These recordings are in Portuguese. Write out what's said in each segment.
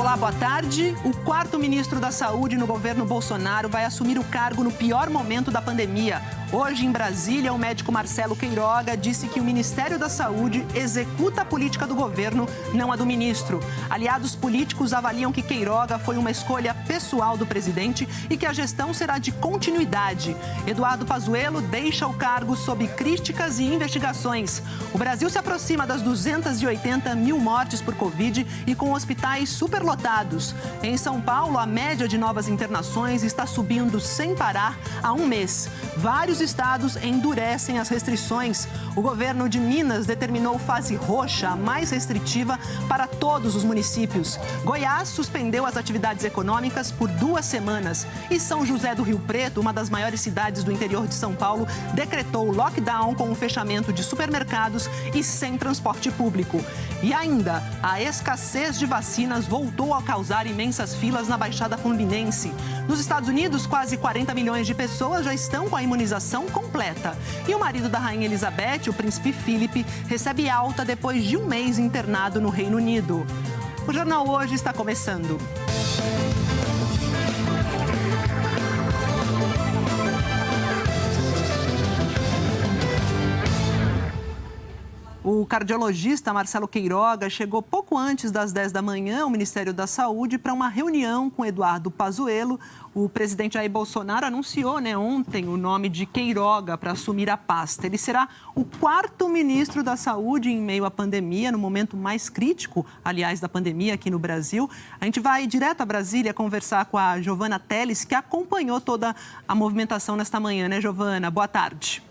Olá, boa tarde. O quarto ministro da Saúde no governo Bolsonaro vai assumir o cargo no pior momento da pandemia. Hoje, em Brasília, o médico Marcelo Queiroga disse que o Ministério da Saúde executa a política do governo, não a do ministro. Aliados políticos avaliam que Queiroga foi uma escolha pessoal do presidente e que a gestão será de continuidade. Eduardo Pazuello deixa o cargo sob críticas e investigações. O Brasil se aproxima das 280 mil mortes por Covid e com hospitais superlotados. Em São Paulo, a média de novas internações está subindo sem parar há um mês. Vários estados endurecem as restrições. O governo de Minas determinou fase roxa, a mais restritiva, para todos os municípios. Goiás suspendeu as atividades econômicas por 2 semanas. E São José do Rio Preto, uma das maiores cidades do interior de São Paulo, decretou lockdown com o fechamento de supermercados e sem transporte público. E ainda, a escassez de vacinas voltou a causar imensas filas na Baixada Fluminense. Nos Estados Unidos, quase 40 milhões de pessoas já estão com a imunização completa. E o marido da Rainha Elizabeth, o príncipe Philip, recebe alta depois de um mês internado no Reino Unido. O Jornal Hoje está começando. O cardiologista Marcelo Queiroga chegou pouco antes das 10 da manhã ao Ministério da Saúde para uma reunião com Eduardo Pazuello. O presidente Jair Bolsonaro anunciou ontem o nome de Queiroga para assumir a pasta. Ele será o quarto ministro da Saúde em meio à pandemia, no momento mais crítico, aliás, da pandemia aqui no Brasil. A gente vai direto a Brasília conversar com a Giovana Teles, que acompanhou toda a movimentação nesta manhã, né, Giovana? Boa tarde.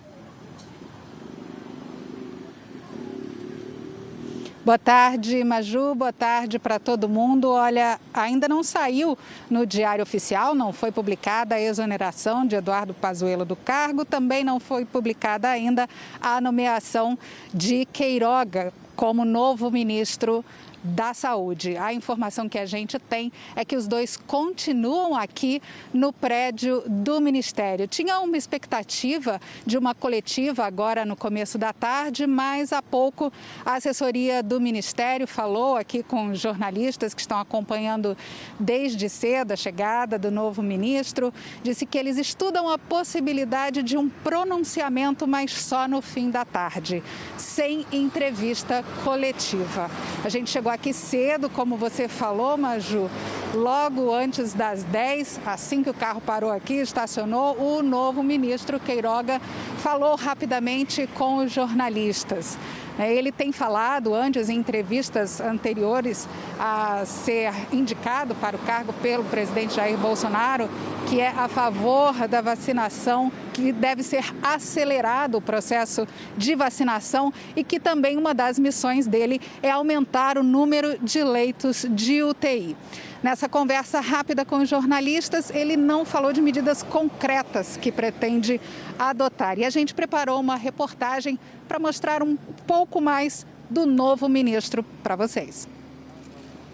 Boa tarde, Maju. Boa tarde para todo mundo. Olha, ainda não saiu no Diário Oficial, não foi publicada a exoneração de Eduardo Pazuello do cargo, também não foi publicada ainda a nomeação de Queiroga como novo ministro da Saúde. A informação que a gente tem é que os dois continuam aqui no prédio do Ministério. Tinha uma expectativa de uma coletiva agora no começo da tarde, mas há pouco a assessoria do Ministério falou aqui com jornalistas que estão acompanhando desde cedo a chegada do novo ministro, disse que eles estudam a possibilidade de um pronunciamento, mas só no fim da tarde, sem entrevista coletiva. A gente chegou aqui cedo, como você falou, Maju, logo antes das 10, assim que o carro parou aqui, estacionou, o novo ministro Queiroga falou rapidamente com os jornalistas. Ele tem falado antes, em entrevistas anteriores a ser indicado para o cargo pelo presidente Jair Bolsonaro, que é a favor da vacinação, que deve ser acelerado o processo de vacinação e que também uma das missões dele é aumentar o número de leitos de UTI. Nessa conversa rápida com os jornalistas, ele não falou de medidas concretas que pretende adotar. E a gente preparou uma reportagem para mostrar um pouco mais do novo ministro para vocês.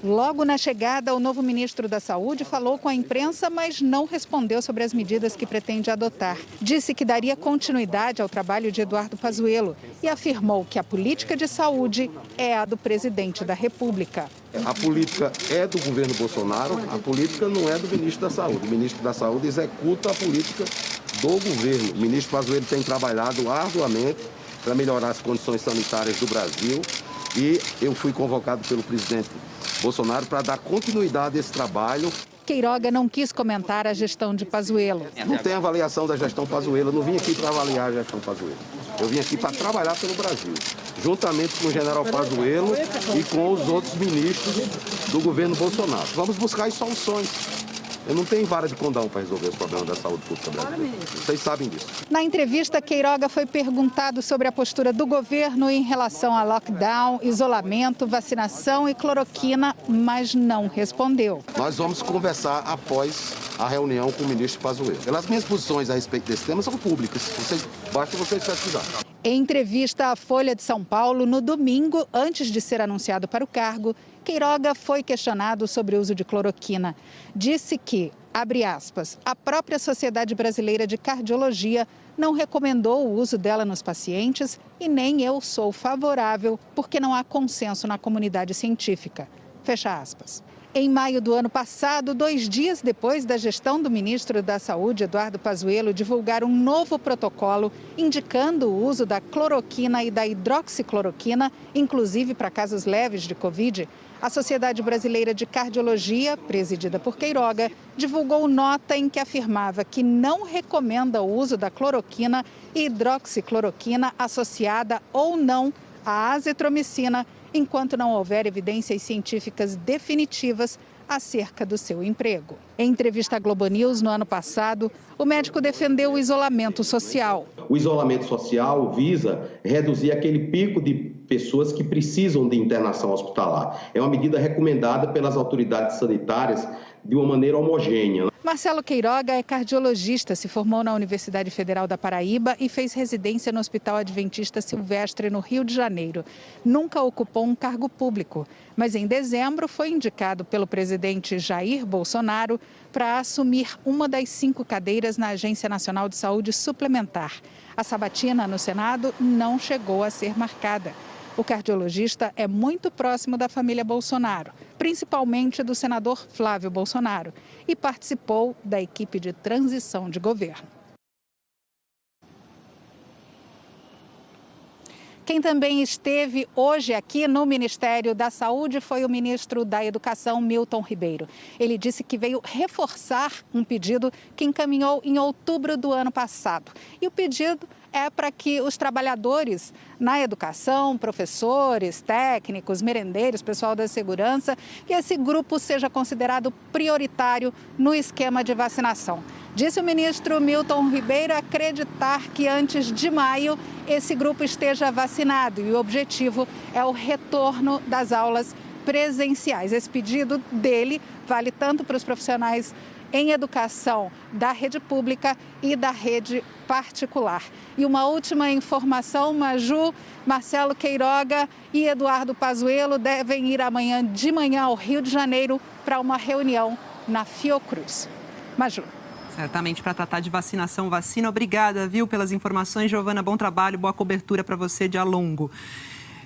Logo na chegada, o novo ministro da Saúde falou com a imprensa, mas não respondeu sobre as medidas que pretende adotar. Disse que daria continuidade ao trabalho de Eduardo Pazuello e afirmou que a política de saúde é a do presidente da República. A política é do governo Bolsonaro, a política não é do ministro da Saúde. O ministro da Saúde executa a política do governo. O ministro Pazuello tem trabalhado arduamente para melhorar as condições sanitárias do Brasil e eu fui convocado pelo presidente Bolsonaro para dar continuidade a esse trabalho. Queiroga não quis comentar a gestão de Pazuello. Não tem avaliação da gestão Pazuello, eu não vim aqui para avaliar a gestão Pazuello. Eu vim aqui para trabalhar pelo Brasil, juntamente com o general Pazuello e com os outros ministros do governo Bolsonaro. Vamos buscar as soluções. Eu não tenho vara de condão para resolver os problemas da saúde pública brasileira. Vocês sabem disso. Na entrevista, Queiroga foi perguntado sobre a postura do governo em relação a lockdown, isolamento, vacinação e cloroquina, mas não respondeu. Nós vamos conversar após a reunião com o ministro Pazuello. As minhas posições a respeito desse tema são públicas. Basta vocês pesquisarem. Em entrevista à Folha de São Paulo, no domingo, antes de ser anunciado para o cargo, Queiroga foi questionado sobre o uso de cloroquina. Disse que, abre aspas, a própria Sociedade Brasileira de Cardiologia não recomendou o uso dela nos pacientes e nem eu sou favorável porque não há consenso na comunidade científica. Fecha aspas. Em maio do ano passado, 2 dias depois da gestão do ministro da Saúde, Eduardo Pazuello, divulgar um novo protocolo indicando o uso da cloroquina e da hidroxicloroquina, inclusive para casos leves de Covid, a Sociedade Brasileira de Cardiologia, presidida por Queiroga, divulgou nota em que afirmava que não recomenda o uso da cloroquina e hidroxicloroquina associada ou não à azitromicina, enquanto não houver evidências científicas definitivas acerca do seu emprego. Em entrevista à Globo News no ano passado, o médico defendeu o isolamento social. O isolamento social visa reduzir aquele pico de pessoas que precisam de internação hospitalar. É uma medida recomendada pelas autoridades sanitárias de uma maneira homogênea. Marcelo Queiroga é cardiologista, se formou na Universidade Federal da Paraíba e fez residência no Hospital Adventista Silvestre, no Rio de Janeiro. Nunca ocupou um cargo público, mas em dezembro foi indicado pelo presidente Jair Bolsonaro para assumir uma das 5 cadeiras na Agência Nacional de Saúde Suplementar. A sabatina no Senado não chegou a ser marcada. O cardiologista é muito próximo da família Bolsonaro, principalmente do senador Flávio Bolsonaro, e participou da equipe de transição de governo. Quem também esteve hoje aqui no Ministério da Saúde foi o ministro da Educação, Milton Ribeiro. Ele disse que veio reforçar um pedido que encaminhou em outubro do ano passado. E o pedido é para que os trabalhadores na educação, professores, técnicos, merendeiros, pessoal da segurança, que esse grupo seja considerado prioritário no esquema de vacinação. Disse o ministro Milton Ribeiro acreditar que antes de maio esse grupo esteja vacinado e o objetivo é o retorno das aulas presenciais. Esse pedido dele vale tanto para os profissionais em educação da rede pública e da rede particular. E uma última informação, Maju, Marcelo Queiroga e Eduardo Pazuello devem ir amanhã de manhã ao Rio de Janeiro para uma reunião na Fiocruz. Maju. Certamente para tratar de vacinação, vacina. Obrigada, viu, pelas informações, Giovana. Bom trabalho, boa cobertura para você de Alongo.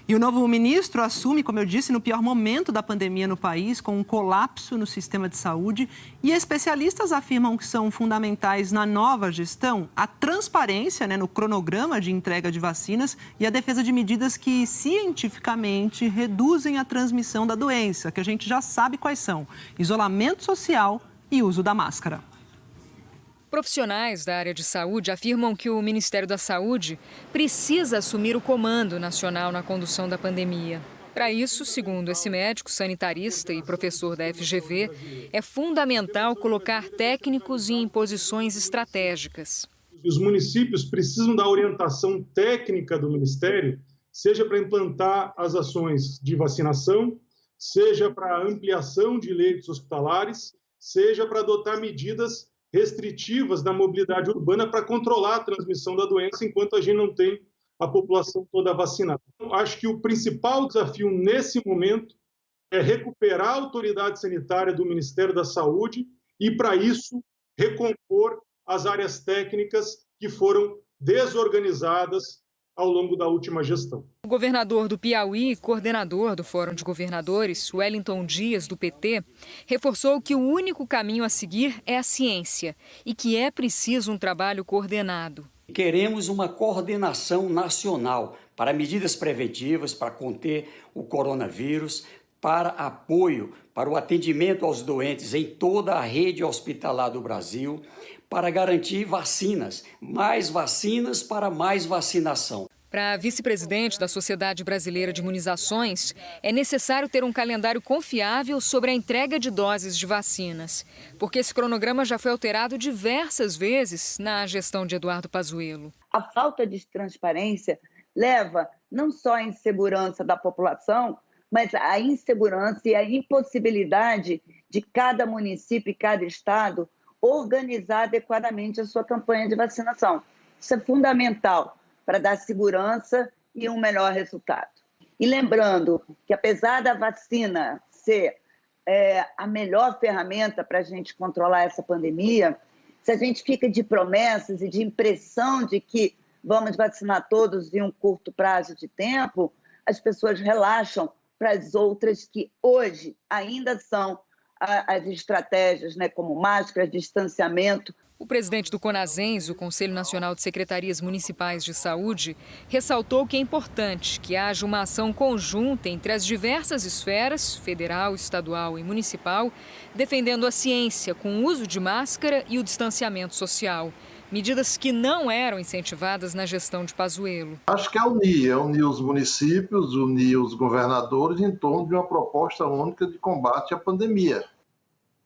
E o novo ministro assume, como eu disse, no pior momento da pandemia no país, com um colapso no sistema de saúde. E especialistas afirmam que são fundamentais na nova gestão a transparência, no cronograma de entrega de vacinas e a defesa de medidas que cientificamente reduzem a transmissão da doença, que a gente já sabe quais são: isolamento social e uso da máscara. Profissionais da área de saúde afirmam que o Ministério da Saúde precisa assumir o comando nacional na condução da pandemia. Para isso, segundo esse médico, sanitarista e professor da FGV, é fundamental colocar técnicos em posições estratégicas. Os municípios precisam da orientação técnica do Ministério, seja para implantar as ações de vacinação, seja para ampliação de leitos hospitalares, seja para adotar medidas restritivas da mobilidade urbana para controlar a transmissão da doença enquanto a gente não tem a população toda vacinada. Acho que o principal desafio nesse momento é recuperar a autoridade sanitária do Ministério da Saúde e, para isso, recompor as áreas técnicas que foram desorganizadas ao longo da última gestão. O governador do Piauí e coordenador do Fórum de Governadores, Wellington Dias, do PT, reforçou que o único caminho a seguir é a ciência e que é preciso um trabalho coordenado. Queremos uma coordenação nacional para medidas preventivas, para conter o coronavírus, para apoio, para o atendimento aos doentes em toda a rede hospitalar do Brasil, para garantir vacinas, mais vacinas para mais vacinação. Para a vice-presidente da Sociedade Brasileira de Imunizações, é necessário ter um calendário confiável sobre a entrega de doses de vacinas, porque esse cronograma já foi alterado diversas vezes na gestão de Eduardo Pazuello. A falta de transparência leva não só à insegurança da população, mas à insegurança e à impossibilidade de cada município e cada estado organizar adequadamente a sua campanha de vacinação. Isso é fundamental para dar segurança e um melhor resultado. E lembrando que, apesar da vacina ser a melhor ferramenta para a gente controlar essa pandemia, se a gente fica de promessas e de impressão de que vamos vacinar todos em um curto prazo de tempo, as pessoas relaxam para as outras que hoje ainda são as estratégias, né, como máscara, distanciamento. O presidente do CONASENS, o Conselho Nacional de Secretarias Municipais de Saúde, ressaltou que é importante que haja uma ação conjunta entre as diversas esferas, federal, estadual e municipal, defendendo a ciência com o uso de máscara e o distanciamento social. Medidas que não eram incentivadas na gestão de Pazuello. Acho que é unir os municípios, unir os governadores em torno de uma proposta única de combate à pandemia.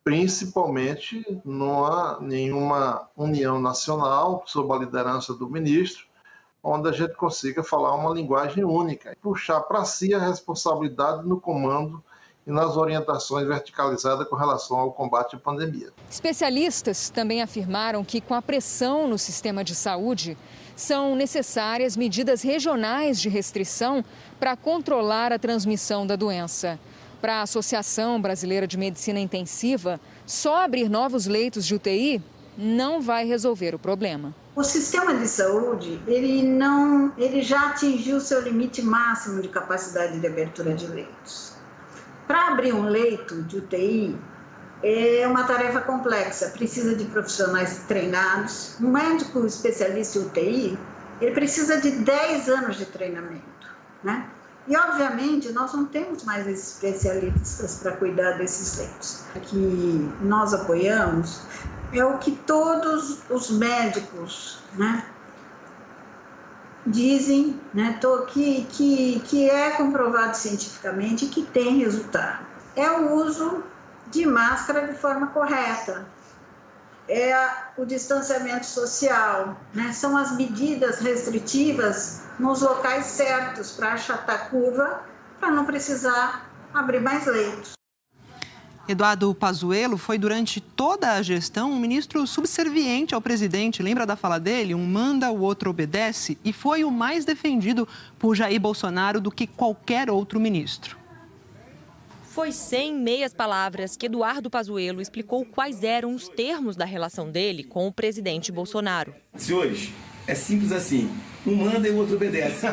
Principalmente não há nenhuma união nacional sob a liderança do ministro, onde a gente consiga falar uma linguagem única, puxar para si a responsabilidade no comando e nas orientações verticalizadas com relação ao combate à pandemia. Especialistas também afirmaram que, com a pressão no sistema de saúde, são necessárias medidas regionais de restrição para controlar a transmissão da doença. Para a Associação Brasileira de Medicina Intensiva, só abrir novos leitos de UTI não vai resolver o problema. O sistema de saúde, ele já atingiu seu limite máximo de capacidade de abertura de leitos. Para abrir um leito de UTI é uma tarefa complexa, precisa de profissionais treinados. Um médico especialista em UTI, ele precisa de 10 anos de treinamento, né? E, obviamente, nós não temos mais especialistas para cuidar desses leitos. O que nós apoiamos é o que todos os médicos, né, dizem, né, que é comprovado cientificamente e que tem resultado. É o uso de máscara de forma correta, é o distanciamento social, né, são as medidas restritivas nos locais certos para achatar a curva, para não precisar abrir mais leitos. Eduardo Pazuello foi, durante toda a gestão, um ministro subserviente ao presidente. Lembra da fala dele? Um manda, o outro obedece. E foi o mais defendido por Jair Bolsonaro do que qualquer outro ministro. Foi sem meias palavras que Eduardo Pazuello explicou quais eram os termos da relação dele com o presidente Bolsonaro. Senhores, é simples assim. Um manda e o outro obedece.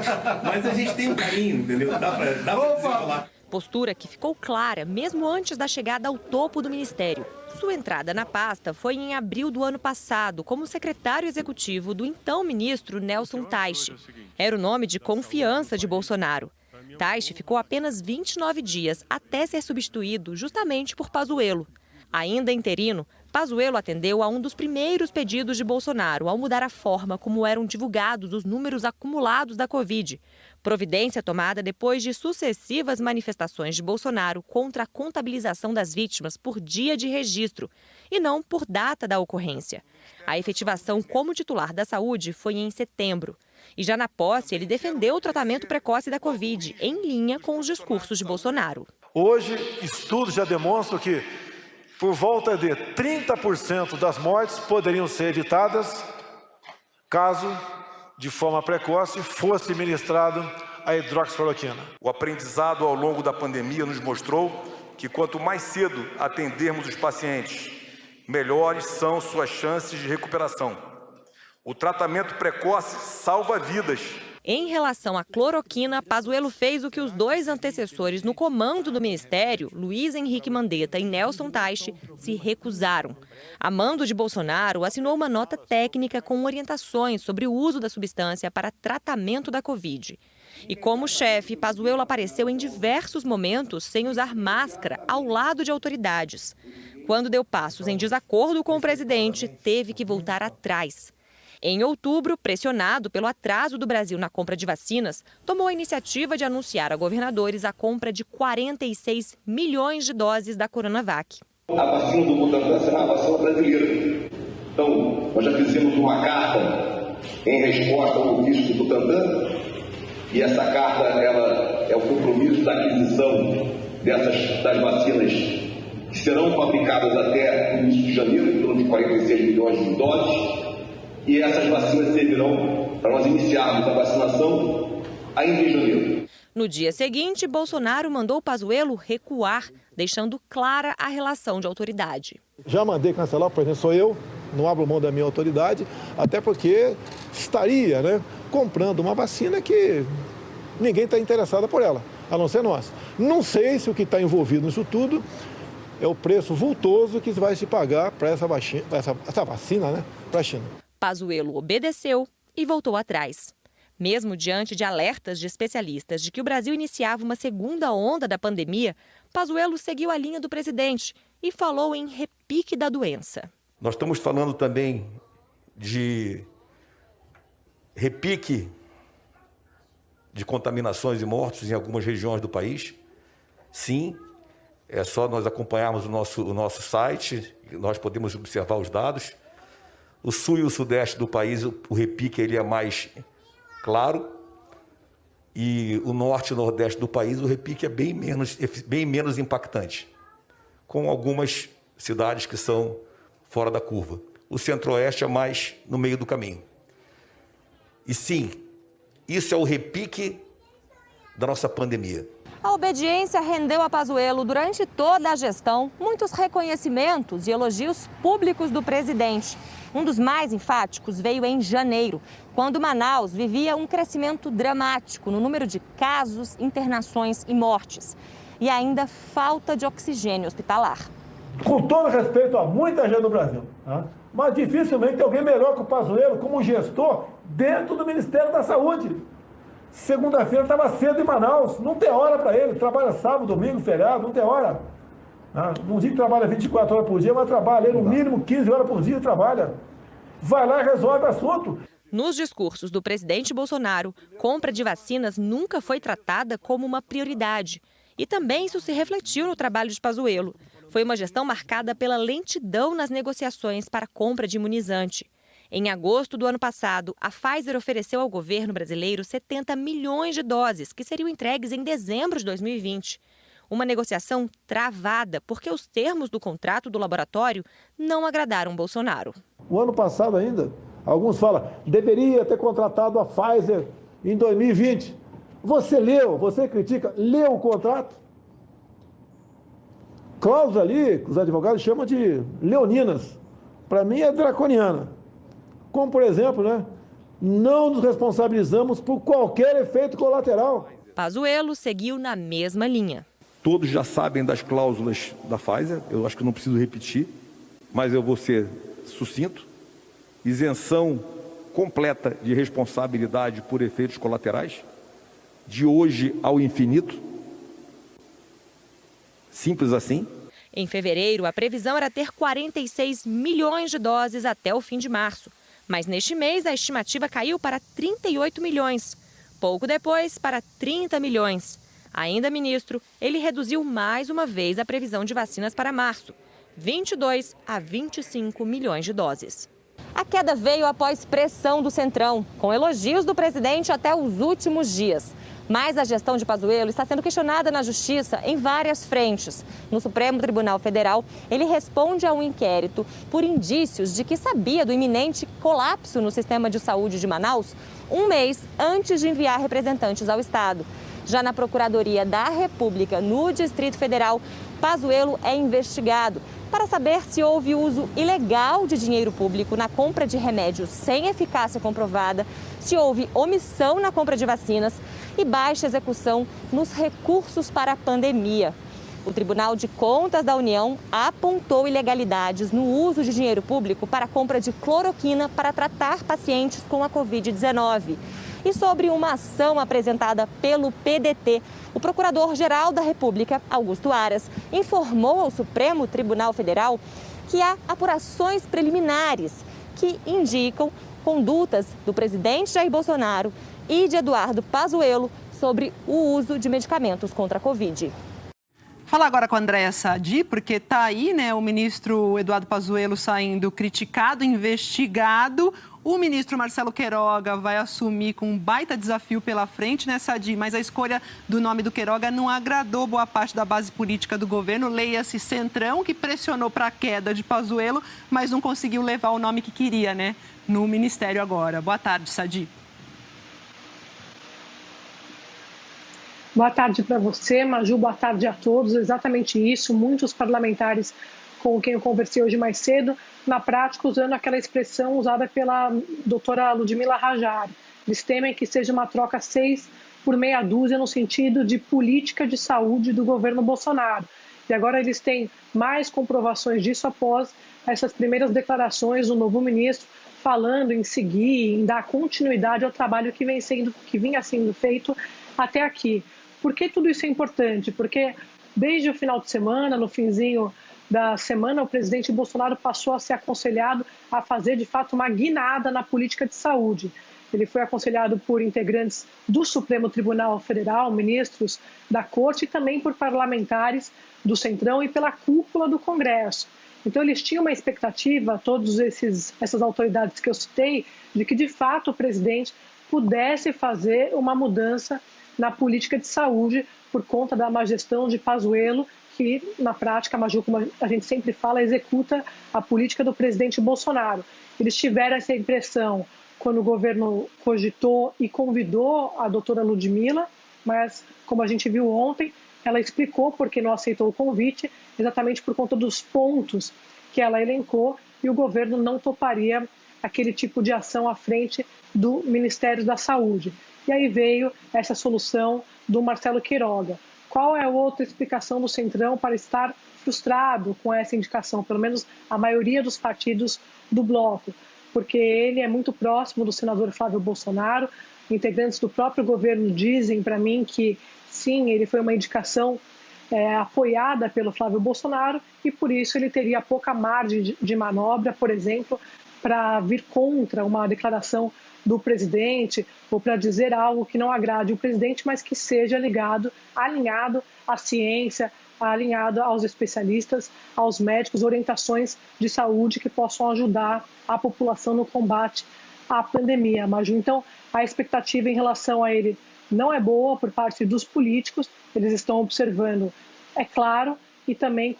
Mas a gente tem um carinho, entendeu? Dá pra falar. Postura que ficou clara mesmo antes da chegada ao topo do ministério. Sua entrada na pasta foi em abril do ano passado, como secretário executivo do então ministro Nelson Taixe. Era o nome de confiança de Bolsonaro. Taixe ficou apenas 29 dias até ser substituído justamente por Pazuello. Ainda interino, Pazuello atendeu a um dos primeiros pedidos de Bolsonaro ao mudar a forma como eram divulgados os números acumulados da Covid. Providência tomada depois de sucessivas manifestações de Bolsonaro contra a contabilização das vítimas por dia de registro e não por data da ocorrência. A efetivação como titular da saúde foi em setembro. E já na posse, ele defendeu o tratamento precoce da Covid, em linha com os discursos de Bolsonaro. Hoje, estudos já demonstram que por volta de 30% das mortes poderiam ser evitadas caso, de forma precoce, fosse ministrado a hidroxicloroquina. O aprendizado ao longo da pandemia nos mostrou que quanto mais cedo atendermos os pacientes, melhores são suas chances de recuperação. O tratamento precoce salva vidas. Em relação à cloroquina, Pazuello fez o que os dois antecessores no comando do ministério, Luiz Henrique Mandetta e Nelson Taixe, se recusaram. A mando de Bolsonaro assinou uma nota técnica com orientações sobre o uso da substância para tratamento da Covid. E como chefe, Pazuello apareceu em diversos momentos sem usar máscara ao lado de autoridades. Quando deu passos em desacordo com o presidente, teve que voltar atrás. Em outubro, pressionado pelo atraso do Brasil na compra de vacinas, tomou a iniciativa de anunciar a governadores a compra de 46 milhões de doses da Coronavac. A vacina do Butantan será a vacina brasileira. Então, nós já fizemos uma carta em resposta ao ofício do Butantan, e essa carta ela é o compromisso da aquisição das vacinas que serão fabricadas até o início de janeiro, em torno de 46 milhões de doses. E essas vacinas servirão para nós iniciarmos a vacinação ainda em janeiro. No dia seguinte, Bolsonaro mandou Pazuello recuar, deixando clara a relação de autoridade. Já mandei cancelar, por exemplo, sou eu, não abro mão da minha autoridade, até porque estaria comprando uma vacina que ninguém está interessado por ela, a não ser nós. Não sei se o que está envolvido nisso tudo é o preço vultoso que vai se pagar para essa vacina, né, para a China. Pazuello obedeceu e voltou atrás. Mesmo diante de alertas de especialistas de que o Brasil iniciava uma segunda onda da pandemia, Pazuello seguiu a linha do presidente e falou em repique da doença. Nós estamos falando também de repique de contaminações e mortos em algumas regiões do país. Sim, é só nós acompanharmos o nosso site, nós podemos observar os dados. O sul e o sudeste do país, o repique ele é mais claro, e o norte e o nordeste do país, o repique é bem menos impactante, com algumas cidades que são fora da curva. O centro-oeste é mais no meio do caminho. E sim, isso é o repique da nossa pandemia. A obediência rendeu a Pazuello durante toda a gestão muitos reconhecimentos e elogios públicos do presidente. Um dos mais enfáticos veio em janeiro, quando Manaus vivia um crescimento dramático no número de casos, internações e mortes. E ainda falta de oxigênio hospitalar. Com todo respeito a muita gente no Brasil, tá? Mas dificilmente alguém melhor que o Pazuello como gestor dentro do Ministério da Saúde. Segunda-feira estava cedo em Manaus, não tem hora para ele, trabalha sábado, domingo, feriado, não tem hora. Não digo que trabalha 24 horas por dia, mas trabalha no mínimo 15 horas por dia, trabalha. Vai lá e resolve o assunto. Nos discursos do presidente Bolsonaro, compra de vacinas nunca foi tratada como uma prioridade. E também isso se refletiu no trabalho de Pazuello. Foi uma gestão marcada pela lentidão nas negociações para a compra de imunizante. Em agosto do ano passado, a Pfizer ofereceu ao governo brasileiro 70 milhões de doses, que seriam entregues em dezembro de 2020. Uma negociação travada, porque os termos do contrato do laboratório não agradaram Bolsonaro. O ano passado ainda, alguns falam, deveria ter contratado a Pfizer em 2020. Você leu, você critica, leu o contrato? Cláusula ali, os advogados chamam de leoninas. Para mim é draconiana. Como, por exemplo, não nos responsabilizamos por qualquer efeito colateral. Pazuello seguiu na mesma linha. Todos já sabem das cláusulas da Pfizer, eu acho que não preciso repetir, mas eu vou ser sucinto. Isenção completa de responsabilidade por efeitos colaterais, de hoje ao infinito. Simples assim. Em fevereiro, a previsão era ter 46 milhões de doses até o fim de março. Mas neste mês, a estimativa caiu para 38 milhões. Pouco depois, para 30 milhões. Ainda ministro, ele reduziu mais uma vez a previsão de vacinas para março, 22 a 25 milhões de doses. A queda veio após pressão do Centrão, com elogios do presidente até os últimos dias. Mas a gestão de Pazuello está sendo questionada na Justiça em várias frentes. No Supremo Tribunal Federal, ele responde a um inquérito por indícios de que sabia do iminente colapso no sistema de saúde de Manaus um mês antes de enviar representantes ao Estado. Já na Procuradoria da República, no Distrito Federal, Pazuello é investigado para saber se houve uso ilegal de dinheiro público na compra de remédios sem eficácia comprovada, se houve omissão na compra de vacinas e baixa execução nos recursos para a pandemia. O Tribunal de Contas da União apontou ilegalidades no uso de dinheiro público para a compra de cloroquina para tratar pacientes com a Covid-19. E sobre uma ação apresentada pelo PDT, o Procurador-Geral da República, Augusto Aras, informou ao Supremo Tribunal Federal que há apurações preliminares que indicam condutas do presidente Jair Bolsonaro e de Eduardo Pazuello sobre o uso de medicamentos contra a Covid. Falar agora com a Andréa Sadi, porque está aí, o ministro Eduardo Pazuello saindo criticado, investigado. O ministro Marcelo Queiroga vai assumir com um baita desafio pela frente, Sadi? Mas a escolha do nome do Queiroga não agradou boa parte da base política do governo. Leia-se Centrão, que pressionou para a queda de Pazuello, mas não conseguiu levar o nome que queria, no ministério agora. Boa tarde, Sadi. Boa tarde para você, Maju, boa tarde a todos. Exatamente isso, muitos parlamentares com quem eu conversei hoje mais cedo, na prática usando aquela expressão usada pela doutora Ludmila Rajari. Eles temem que seja uma troca 6 por meia dúzia no sentido de política de saúde do governo Bolsonaro. E agora eles têm mais comprovações disso após essas primeiras declarações do novo ministro falando em seguir, em dar continuidade ao trabalho que vinha sendo feito até aqui. Por que tudo isso é importante? Porque desde o final de semana, no finzinho da semana, o presidente Bolsonaro passou a ser aconselhado a fazer, de fato, uma guinada na política de saúde. Ele foi aconselhado por integrantes do Supremo Tribunal Federal, ministros da Corte e também por parlamentares do Centrão e pela cúpula do Congresso. Então, eles tinham uma expectativa, todas essas autoridades que eu citei, de que, de fato, o presidente pudesse fazer uma mudança na política de saúde por conta da má gestão de Pazuello, que, na prática, a Maju, como a gente sempre fala, executa a política do presidente Bolsonaro. Eles tiveram essa impressão quando o governo cogitou e convidou a doutora Ludmilla, mas, como a gente viu ontem, ela explicou por que não aceitou o convite, exatamente por conta dos pontos que ela elencou, e o governo não toparia aquele tipo de ação à frente do Ministério da Saúde. E aí veio essa solução do Marcelo Queiroga. Qual é a outra explicação do Centrão para estar frustrado com essa indicação, pelo menos a maioria dos partidos do bloco? Porque ele é muito próximo do senador Flávio Bolsonaro. Integrantes do próprio governo dizem para mim que, sim, ele foi uma indicação apoiada pelo Flávio Bolsonaro e, por isso, ele teria pouca margem de manobra, por exemplo, para vir contra uma declaração do presidente ou para dizer algo que não agrade o presidente, mas que seja alinhado à ciência, alinhado aos especialistas, aos médicos, orientações de saúde que possam ajudar a população no combate à pandemia. Maju, então, a expectativa em relação a ele não é boa por parte dos políticos, eles estão observando, é claro, e também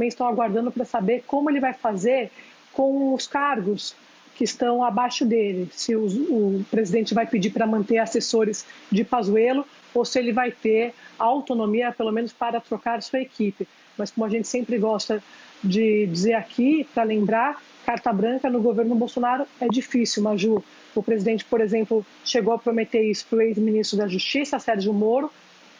estão aguardando para saber como ele vai fazer com os cargos que estão abaixo dele, se o presidente vai pedir para manter assessores de Pazuello ou se ele vai ter autonomia, pelo menos para trocar sua equipe. Mas como a gente sempre gosta de dizer aqui, para lembrar, carta branca no governo Bolsonaro é difícil, Maju. O presidente, por exemplo, chegou a prometer isso para o ex-ministro da Justiça, Sérgio Moro.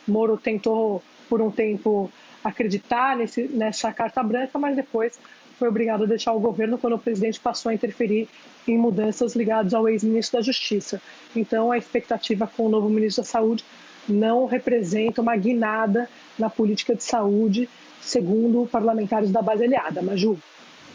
Moro tentou, por um tempo, acreditar nessa carta branca, mas depois foi obrigado a deixar o governo quando o presidente passou a interferir em mudanças ligadas ao ex-ministro da Justiça. Então, a expectativa com o novo ministro da Saúde não representa uma guinada na política de saúde, segundo parlamentares da base aliada. Maju.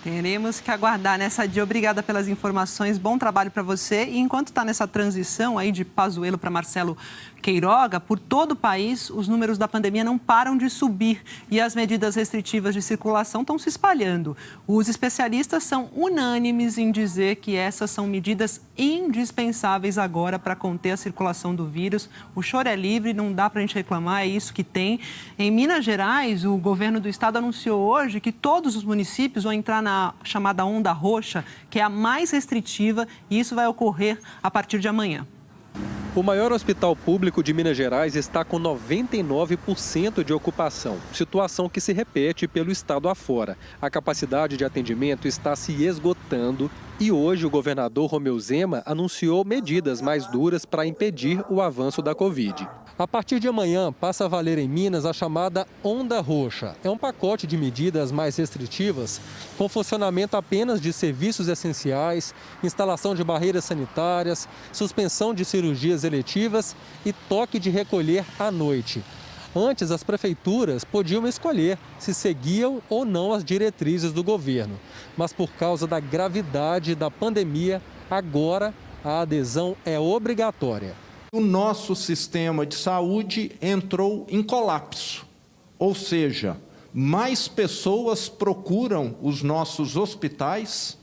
Teremos que aguardar nessa dia. Obrigada pelas informações, bom trabalho para você. E enquanto está nessa transição aí de Pazuello para Marcelo Queiroga, por todo o país, os números da pandemia não param de subir e as medidas restritivas de circulação estão se espalhando. Os especialistas são unânimes em dizer que essas são medidas indispensáveis agora para conter a circulação do vírus. O choro é livre, não dá para a gente reclamar, é isso que tem. Em Minas Gerais, o governo do estado anunciou hoje que todos os municípios vão entrar na chamada onda roxa, que é a mais restritiva, e isso vai ocorrer a partir de amanhã. O maior hospital público de Minas Gerais está com 99% de ocupação, situação que se repete pelo estado afora. A capacidade de atendimento está se esgotando e hoje o governador Romeu Zema anunciou medidas mais duras para impedir o avanço da Covid. A partir de amanhã, passa a valer em Minas a chamada Onda Roxa. É um pacote de medidas mais restritivas, com funcionamento apenas de serviços essenciais, instalação de barreiras sanitárias, suspensão de cirurgias eletivas e toque de recolher à noite. Antes, as prefeituras podiam escolher se seguiam ou não as diretrizes do governo. Mas por causa da gravidade da pandemia, agora a adesão é obrigatória. O nosso sistema de saúde entrou em colapso, ou seja, mais pessoas procuram os nossos hospitais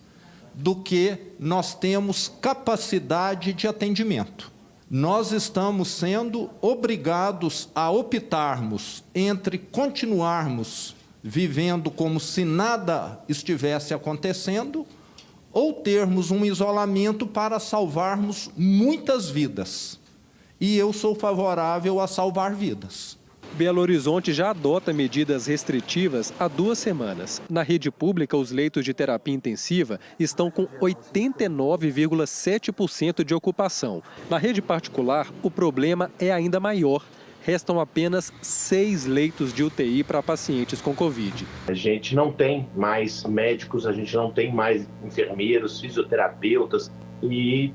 do que nós temos capacidade de atendimento. Nós estamos sendo obrigados a optarmos entre continuarmos vivendo como se nada estivesse acontecendo ou termos um isolamento para salvarmos muitas vidas. E eu sou favorável a salvar vidas. Belo Horizonte já adota medidas restritivas há 2 semanas. Na rede pública, os leitos de terapia intensiva estão com 89,7% de ocupação. Na rede particular, o problema é ainda maior. Restam apenas 6 leitos de UTI para pacientes com Covid. A gente não tem mais médicos, a gente não tem mais enfermeiros, fisioterapeutas e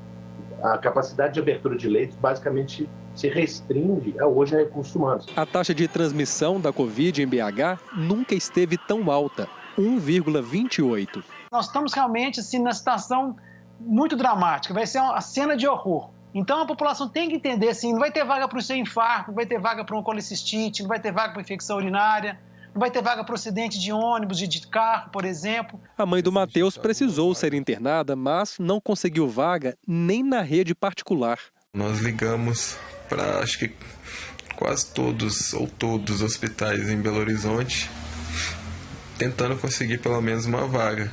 a capacidade de abertura de leitos basicamente se restringe hoje a recursos humanos. A taxa de transmissão da Covid em BH nunca esteve tão alta, 1,28. Nós estamos realmente assim, numa situação muito dramática, vai ser uma cena de horror. Então a população tem que entender assim, não vai ter vaga para o seu infarto, não vai ter vaga para uma colecistite, não vai ter vaga para infecção urinária, não vai ter vaga para acidente de ônibus, de carro, por exemplo. A mãe do Matheus precisou ser internada, mas não conseguiu vaga nem na rede particular. Nós ligamos para acho que quase todos ou todos os hospitais em Belo Horizonte, tentando conseguir pelo menos uma vaga.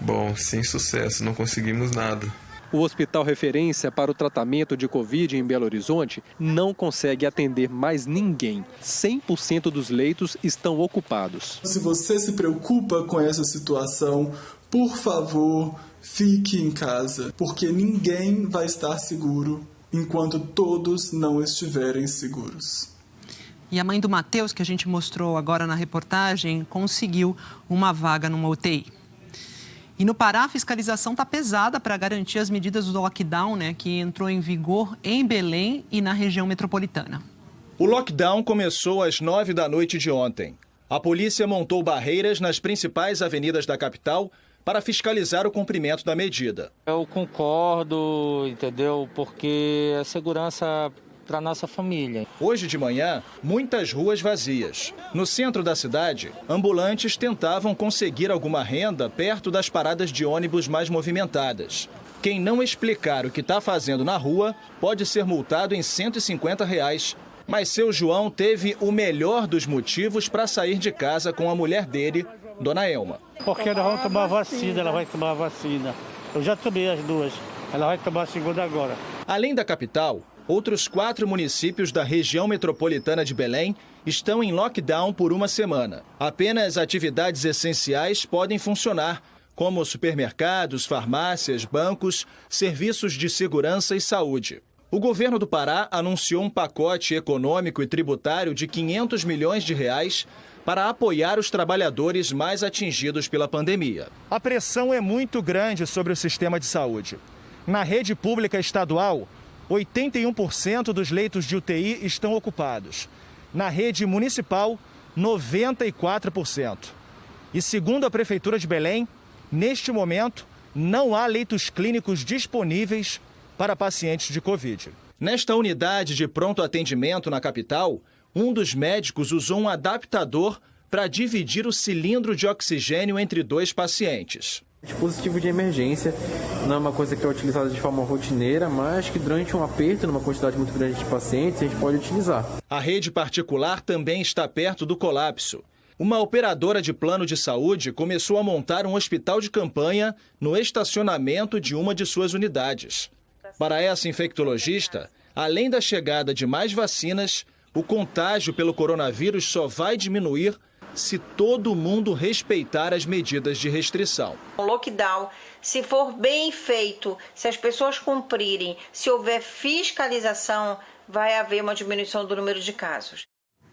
Bom, sem sucesso, não conseguimos nada. O hospital referência para o tratamento de Covid em Belo Horizonte não consegue atender mais ninguém. 100% dos leitos estão ocupados. Se você se preocupa com essa situação, por favor, fique em casa, porque ninguém vai estar seguro enquanto todos não estiverem seguros. E a mãe do Matheus, que a gente mostrou agora na reportagem, conseguiu uma vaga numa UTI. E no Pará, a fiscalização está pesada para garantir as medidas do lockdown, que entrou em vigor em Belém e na região metropolitana. O lockdown começou às 9 da noite de ontem. A polícia montou barreiras nas principais avenidas da capital para fiscalizar o cumprimento da medida. Eu concordo, entendeu? Porque é segurança para nossa família. Hoje de manhã, muitas ruas vazias. No centro da cidade, ambulantes tentavam conseguir alguma renda perto das paradas de ônibus mais movimentadas. Quem não explicar o que está fazendo na rua pode ser multado em R$ 150. Mas seu João teve o melhor dos motivos para sair de casa com a mulher dele, Dona Elma. Porque ela vai tomar vacina, Eu já tomei as 2. Ela vai tomar a segunda agora. Além da capital, outros 4 municípios da região metropolitana de Belém estão em lockdown por uma semana. Apenas atividades essenciais podem funcionar, como supermercados, farmácias, bancos, serviços de segurança e saúde. O governo do Pará anunciou um pacote econômico e tributário de R$ 500 milhões para apoiar os trabalhadores mais atingidos pela pandemia. A pressão é muito grande sobre o sistema de saúde. Na rede pública estadual, 81% dos leitos de UTI estão ocupados. Na rede municipal, 94%. E segundo a Prefeitura de Belém, neste momento, não há leitos clínicos disponíveis para pacientes de Covid. Nesta unidade de pronto atendimento na capital, um dos médicos usou um adaptador para dividir o cilindro de oxigênio entre 2 pacientes. Dispositivo de emergência não é uma coisa que é utilizada de forma rotineira, mas que durante um aperto, numa quantidade muito grande de pacientes, a gente pode utilizar. A rede particular também está perto do colapso. Uma operadora de plano de saúde começou a montar um hospital de campanha no estacionamento de uma de suas unidades. Para essa infectologista, além da chegada de mais vacinas, o contágio pelo coronavírus só vai diminuir se todo mundo respeitar as medidas de restrição. O lockdown, se for bem feito, se as pessoas cumprirem, se houver fiscalização, vai haver uma diminuição do número de casos.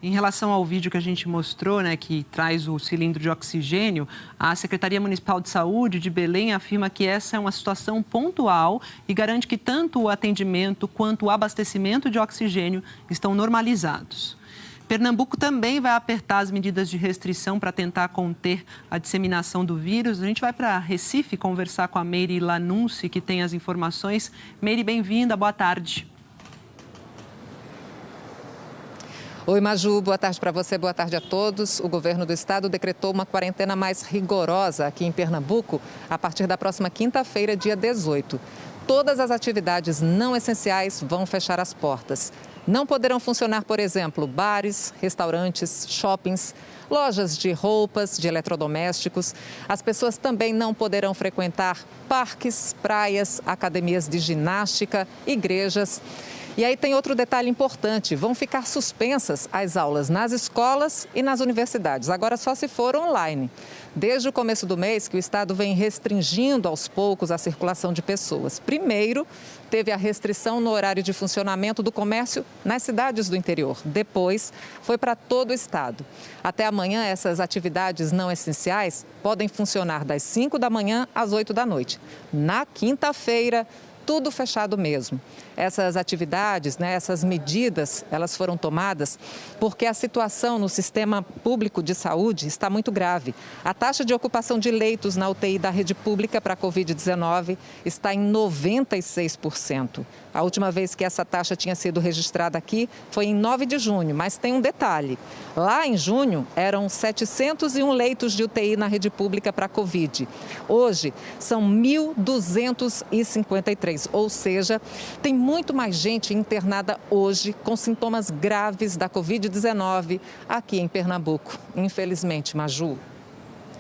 Em relação ao vídeo que a gente mostrou, que traz o cilindro de oxigênio, a Secretaria Municipal de Saúde de Belém afirma que essa é uma situação pontual e garante que tanto o atendimento quanto o abastecimento de oxigênio estão normalizados. Pernambuco também vai apertar as medidas de restrição para tentar conter a disseminação do vírus. A gente vai para Recife conversar com a Meire Lanunci, que tem as informações. Meire, bem-vinda, boa tarde. Oi, Maju, boa tarde para você, boa tarde a todos. O governo do estado decretou uma quarentena mais rigorosa aqui em Pernambuco a partir da próxima quinta-feira, dia 18. Todas as atividades não essenciais vão fechar as portas. Não poderão funcionar, por exemplo, bares, restaurantes, shoppings, lojas de roupas, de eletrodomésticos. As pessoas também não poderão frequentar parques, praias, academias de ginástica, igrejas. E aí tem outro detalhe importante, vão ficar suspensas as aulas nas escolas e nas universidades, agora só se for online. Desde o começo do mês que o Estado vem restringindo aos poucos a circulação de pessoas. Primeiro, teve a restrição no horário de funcionamento do comércio nas cidades do interior. Depois, foi para todo o Estado. Até amanhã, essas atividades não essenciais podem funcionar das 5 da manhã às 8 da noite. Na quinta-feira, tudo fechado mesmo. Essas atividades, essas medidas, elas foram tomadas porque a situação no sistema público de saúde está muito grave. A taxa de ocupação de leitos na UTI da rede pública para a Covid-19 está em 96%. A última vez que essa taxa tinha sido registrada aqui foi em 9 de junho, mas tem um detalhe. Lá em junho eram 701 leitos de UTI na rede pública para a Covid. Hoje são 1.253, ou seja, tem muito mais gente internada hoje com sintomas graves da Covid-19 aqui em Pernambuco. Infelizmente, Maju.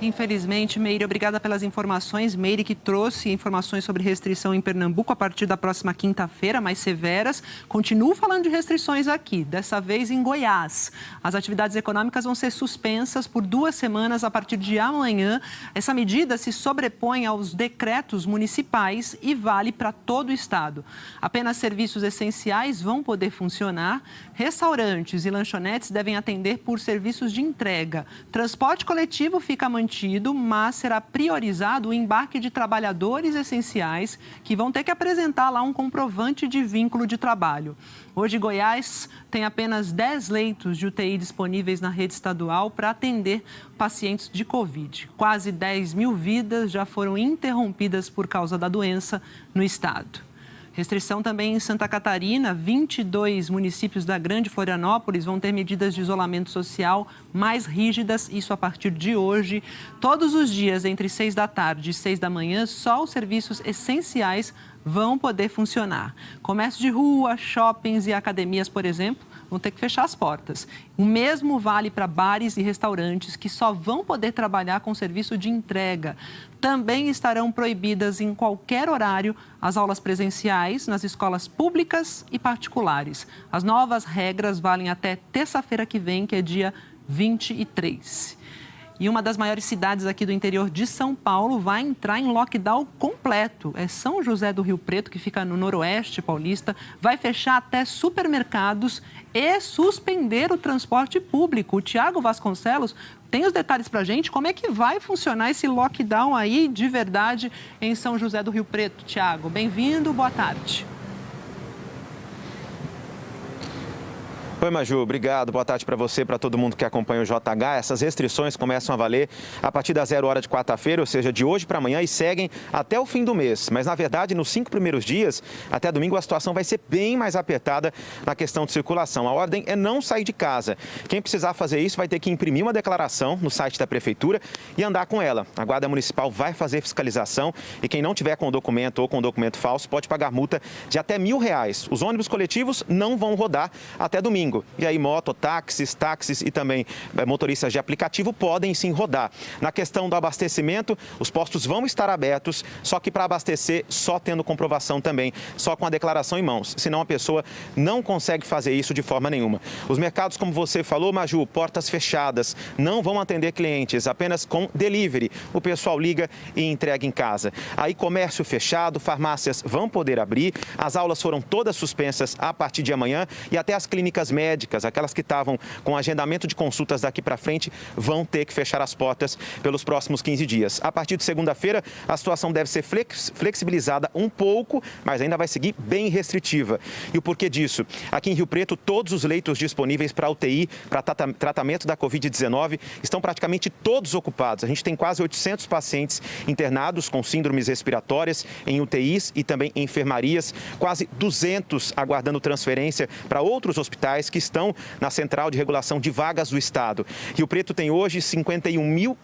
Infelizmente, Meire, obrigada pelas informações. Meire que trouxe informações sobre restrição em Pernambuco a partir da próxima quinta-feira, mais severas. Continuo falando de restrições aqui, dessa vez em Goiás. As atividades econômicas vão ser suspensas por 2 semanas a partir de amanhã. Essa medida se sobrepõe aos decretos municipais e vale para todo o estado. Apenas serviços essenciais vão poder funcionar. Restaurantes e lanchonetes devem atender por serviços de entrega. Transporte coletivo fica mantido, mas será priorizado o embarque de trabalhadores essenciais que vão ter que apresentar lá um comprovante de vínculo de trabalho. Hoje, Goiás tem apenas 10 leitos de UTI disponíveis na rede estadual para atender pacientes de Covid. Quase 10 mil vidas já foram interrompidas por causa da doença no estado. Restrição também em Santa Catarina, 22 municípios da Grande Florianópolis vão ter medidas de isolamento social mais rígidas, isso a partir de hoje. Todos os dias, entre 6 da tarde e 6 da manhã, só os serviços essenciais vão poder funcionar. Comércio de rua, shoppings e academias, por exemplo, vão ter que fechar as portas. O mesmo vale para bares e restaurantes que só vão poder trabalhar com serviço de entrega. Também estarão proibidas em qualquer horário as aulas presenciais nas escolas públicas e particulares. As novas regras valem até terça-feira que vem, que é dia 23. E uma das maiores cidades aqui do interior de São Paulo vai entrar em lockdown completo. É São José do Rio Preto, que fica no noroeste paulista, vai fechar até supermercados e suspender o transporte público. O Tiago Vasconcelos tem os detalhes para a gente. Como é que vai funcionar esse lockdown aí de verdade em São José do Rio Preto? Tiago, bem-vindo, boa tarde. Oi, Maju, obrigado. Boa tarde para você, para todo mundo que acompanha o JH. Essas restrições começam a valer a partir das 0 hora de quarta-feira, ou seja, de hoje para amanhã, e seguem até o fim do mês. Mas, na verdade, nos 5 primeiros dias, até domingo, a situação vai ser bem mais apertada na questão de circulação. A ordem é não sair de casa. Quem precisar fazer isso vai ter que imprimir uma declaração no site da Prefeitura e andar com ela. A Guarda Municipal vai fazer fiscalização e quem não tiver com documento ou com documento falso pode pagar multa de até R$1.000. Os ônibus coletivos não vão rodar até domingo. E aí mototáxis, táxis e também motoristas de aplicativo podem sim rodar. Na questão do abastecimento, os postos vão estar abertos, só que para abastecer só tendo comprovação também, só com a declaração em mãos. Senão a pessoa não consegue fazer isso de forma nenhuma. Os mercados, como você falou, Maju, portas fechadas, não vão atender clientes, apenas com delivery. O pessoal liga e entrega em casa. Aí comércio fechado, farmácias vão poder abrir, as aulas foram todas suspensas a partir de amanhã e até as clínicas médicas, aquelas que estavam com agendamento de consultas daqui para frente, vão ter que fechar as portas pelos próximos 15 dias. A partir de segunda-feira, a situação deve ser flexibilizada um pouco, mas ainda vai seguir bem restritiva. E o porquê disso? Aqui em Rio Preto, todos os leitos disponíveis para UTI, para tratamento da Covid-19, estão praticamente todos ocupados. A gente tem quase 800 pacientes internados com síndromes respiratórias em UTIs e também em enfermarias, quase 200 aguardando transferência para outros hospitais que estão na Central de Regulação de Vagas do Estado. Rio Preto tem hoje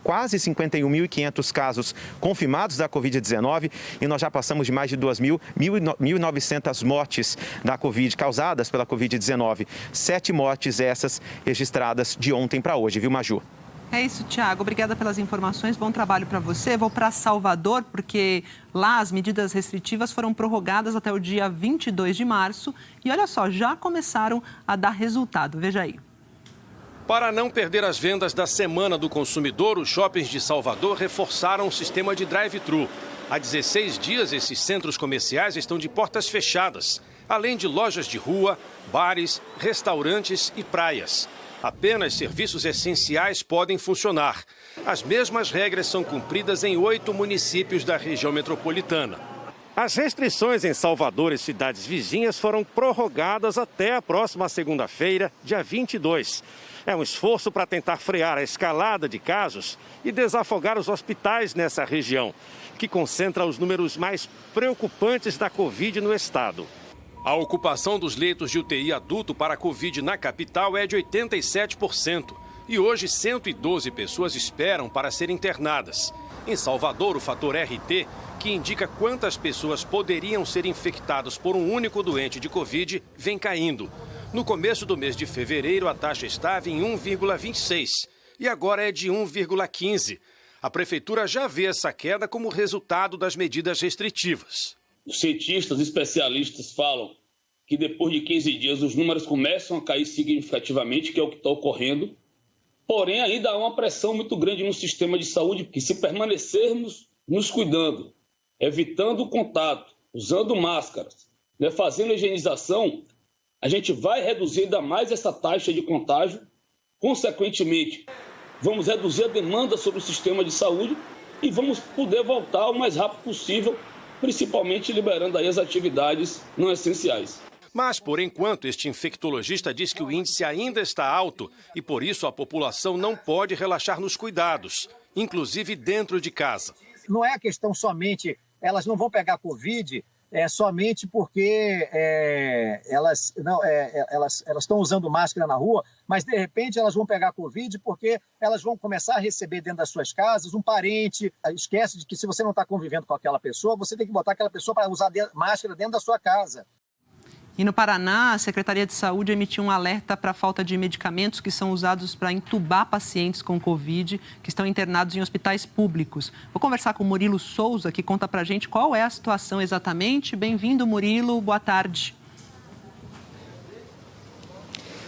quase 51.500 casos confirmados da Covid-19 e nós já passamos de mais de 1.900 mortes da Covid, causadas pela Covid-19. 7 mortes essas registradas de ontem para hoje, viu, Maju? É isso, Tiago. Obrigada pelas informações. Bom trabalho para você. Vou para Salvador, porque lá as medidas restritivas foram prorrogadas até o dia 22 de março. E olha só, já começaram a dar resultado. Veja aí. Para não perder as vendas da Semana do Consumidor, os shoppings de Salvador reforçaram o sistema de drive-thru. Há 16 dias, esses centros comerciais estão de portas fechadas, além de lojas de rua, bares, restaurantes e praias. Apenas serviços essenciais podem funcionar. As mesmas regras são cumpridas em 8 municípios da região metropolitana. As restrições em Salvador e cidades vizinhas foram prorrogadas até a próxima segunda-feira, dia 22. É um esforço para tentar frear a escalada de casos e desafogar os hospitais nessa região, que concentra os números mais preocupantes da Covid no estado. A ocupação dos leitos de UTI adulto para a Covid na capital é de 87%. E hoje 112 pessoas esperam para serem internadas. Em Salvador, o fator RT, que indica quantas pessoas poderiam ser infectadas por um único doente de Covid, vem caindo. No começo do mês de fevereiro, a taxa estava em 1,26 e agora é de 1,15. A prefeitura já vê essa queda como resultado das medidas restritivas. Os cientistas especialistas falam que depois de 15 dias os números começam a cair significativamente, que é o que está ocorrendo. Porém, ainda há uma pressão muito grande no sistema de saúde, que se permanecermos nos cuidando, evitando o contato, usando máscaras, fazendo a higienização, a gente vai reduzir ainda mais essa taxa de contágio. Consequentemente, vamos reduzir a demanda sobre o sistema de saúde e vamos poder voltar o mais rápido possível, principalmente liberando aí as atividades não essenciais. Mas, por enquanto, este infectologista diz que o índice ainda está alto e, por isso, a população não pode relaxar nos cuidados, inclusive dentro de casa. Não é a questão somente, elas não vão pegar Covid somente porque elas estão usando máscara na rua, mas, de repente, elas vão pegar Covid porque elas vão começar a receber dentro das suas casas um parente. Esquece de que, se você não está convivendo com aquela pessoa, você tem que botar aquela pessoa para usar máscara dentro da sua casa. E no Paraná, a Secretaria de Saúde emitiu um alerta para a falta de medicamentos que são usados para entubar pacientes com Covid que estão internados em hospitais públicos. Vou conversar com o Murilo Souza, que conta para a gente qual é a situação exatamente. Bem-vindo, Murilo. Boa tarde.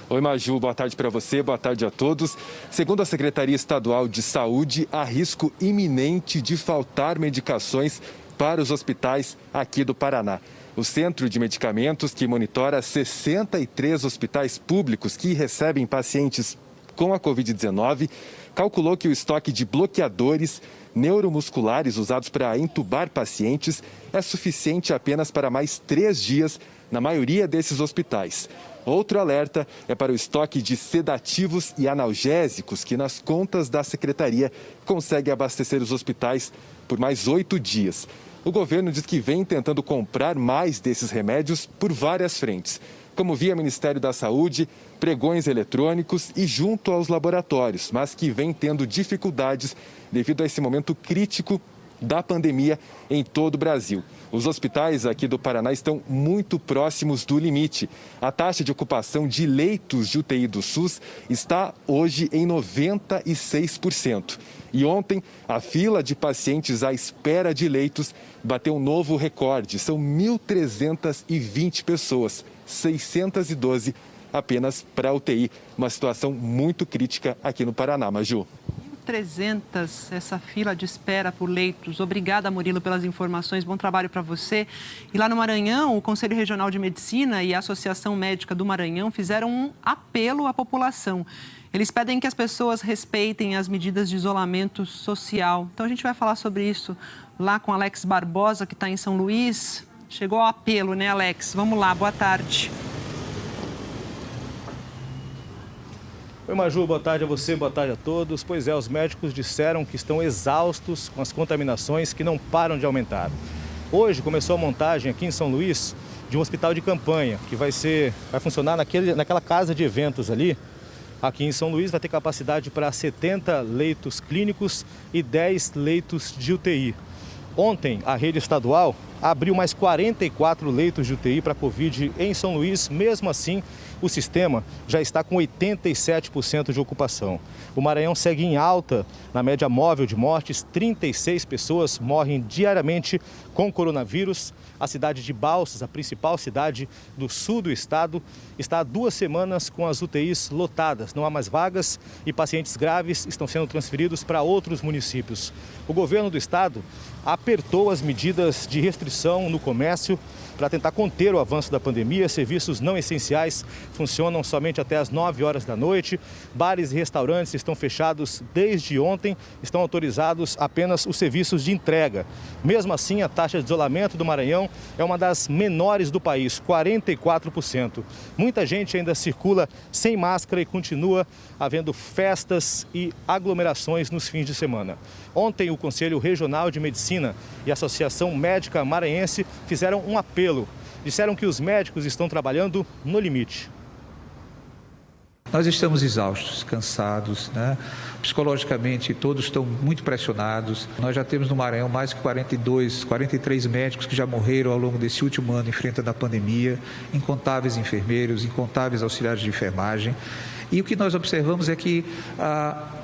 Oi, Maju. Boa tarde para você. Boa tarde a todos. Segundo a Secretaria Estadual de Saúde, há risco iminente de faltar medicações para os hospitais aqui do Paraná. O Centro de Medicamentos, que monitora 63 hospitais públicos que recebem pacientes com a Covid-19, calculou que o estoque de bloqueadores neuromusculares usados para entubar pacientes é suficiente apenas para mais 3 dias na maioria desses hospitais. Outro alerta é para o estoque de sedativos e analgésicos, que nas contas da Secretaria consegue abastecer os hospitais por mais 8 dias. O governo diz que vem tentando comprar mais desses remédios por várias frentes, como via Ministério da Saúde, pregões eletrônicos e junto aos laboratórios, mas que vem tendo dificuldades devido a esse momento crítico da pandemia em todo o Brasil. Os hospitais aqui do Paraná estão muito próximos do limite. A taxa de ocupação de leitos de UTI do SUS está hoje em 96%. E ontem, a fila de pacientes à espera de leitos bateu um novo recorde. São 1.320 pessoas, 612 apenas para a UTI. Uma situação muito crítica aqui no Paraná, Maju. 1.300 essa fila de espera por leitos. Obrigada, Murilo, pelas informações. Bom trabalho para você. E lá no Maranhão, o Conselho Regional de Medicina e a Associação Médica do Maranhão fizeram um apelo à população. Eles pedem que as pessoas respeitem as medidas de isolamento social. Então, a gente vai falar sobre isso lá com Alex Barbosa, que está em São Luís. Chegou ao apelo, né, Alex? Vamos lá, boa tarde. Oi, Maju, boa tarde a você, boa tarde a todos. Pois é, os médicos disseram que estão exaustos com as contaminações que não param de aumentar. Hoje começou a montagem aqui em São Luís de um hospital de campanha, que vai funcionar naquela casa de eventos ali. Aqui em São Luís vai ter capacidade para 70 leitos clínicos e 10 leitos de UTI. Ontem, a rede estadual abriu mais 44 leitos de UTI para Covid em São Luís. Mesmo assim, o sistema já está com 87% de ocupação. O Maranhão segue em alta na média móvel de mortes. 36 pessoas morrem diariamente com coronavírus. A cidade de Balsas, a principal cidade do sul do estado, está há 2 semanas com as UTIs lotadas. Não há mais vagas e pacientes graves estão sendo transferidos para outros municípios. O governo do estado apertou as medidas de restrição no comércio para tentar conter o avanço da pandemia. Serviços não essenciais funcionam somente até às 9 horas da noite. Bares e restaurantes estão fechados desde ontem. Estão autorizados apenas os serviços de entrega. Mesmo assim, a taxa de isolamento do Maranhão é uma das menores do país, 44%. Muita gente ainda circula sem máscara e continua havendo festas e aglomerações nos fins de semana. Ontem, o Conselho Regional de Medicina e a Associação Médica Maranhense fizeram um apelo. Disseram que os médicos estão trabalhando no limite. Nós estamos exaustos, cansados, né? Psicologicamente todos estão muito pressionados. Nós já temos no Maranhão mais que 43 médicos que já morreram ao longo desse último ano enfrentando a pandemia, incontáveis enfermeiros, incontáveis auxiliares de enfermagem. E o que nós observamos é que,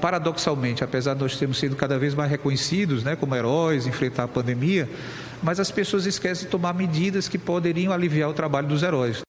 paradoxalmente, apesar de nós termos sido cada vez mais reconhecidos, né, como heróis, enfrentar a pandemia, mas as pessoas esquecem de tomar medidas que poderiam aliviar o trabalho dos heróis.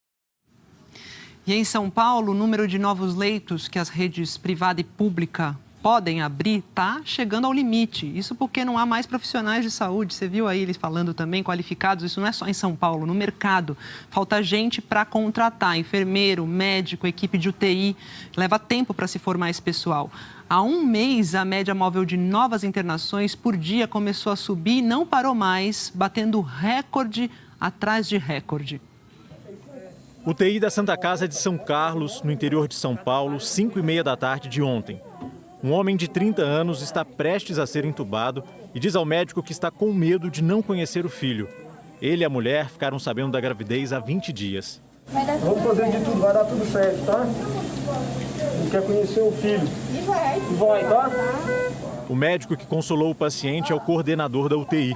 E em São Paulo, o número de novos leitos que as redes privada e pública podem abrir está chegando ao limite. Isso porque não há mais profissionais de saúde. Você viu aí eles falando também, qualificados. Isso não é só em São Paulo, no mercado. Falta gente para contratar, enfermeiro, médico, equipe de UTI. Leva tempo para se formar esse pessoal. Há um mês, a média móvel de novas internações por dia começou a subir e não parou mais, batendo recorde atrás de recorde. UTI da Santa Casa de São Carlos, no interior de São Paulo, 5h30 da tarde de ontem. Um homem de 30 anos está prestes a ser entubado e diz ao médico que está com medo de não conhecer o filho. Ele e a mulher ficaram sabendo da gravidez há 20 dias. Vamos fazer de tudo, vai dar tudo certo, tá? Não quer conhecer o filho. E vai, tá? O médico que consolou o paciente é o coordenador da UTI.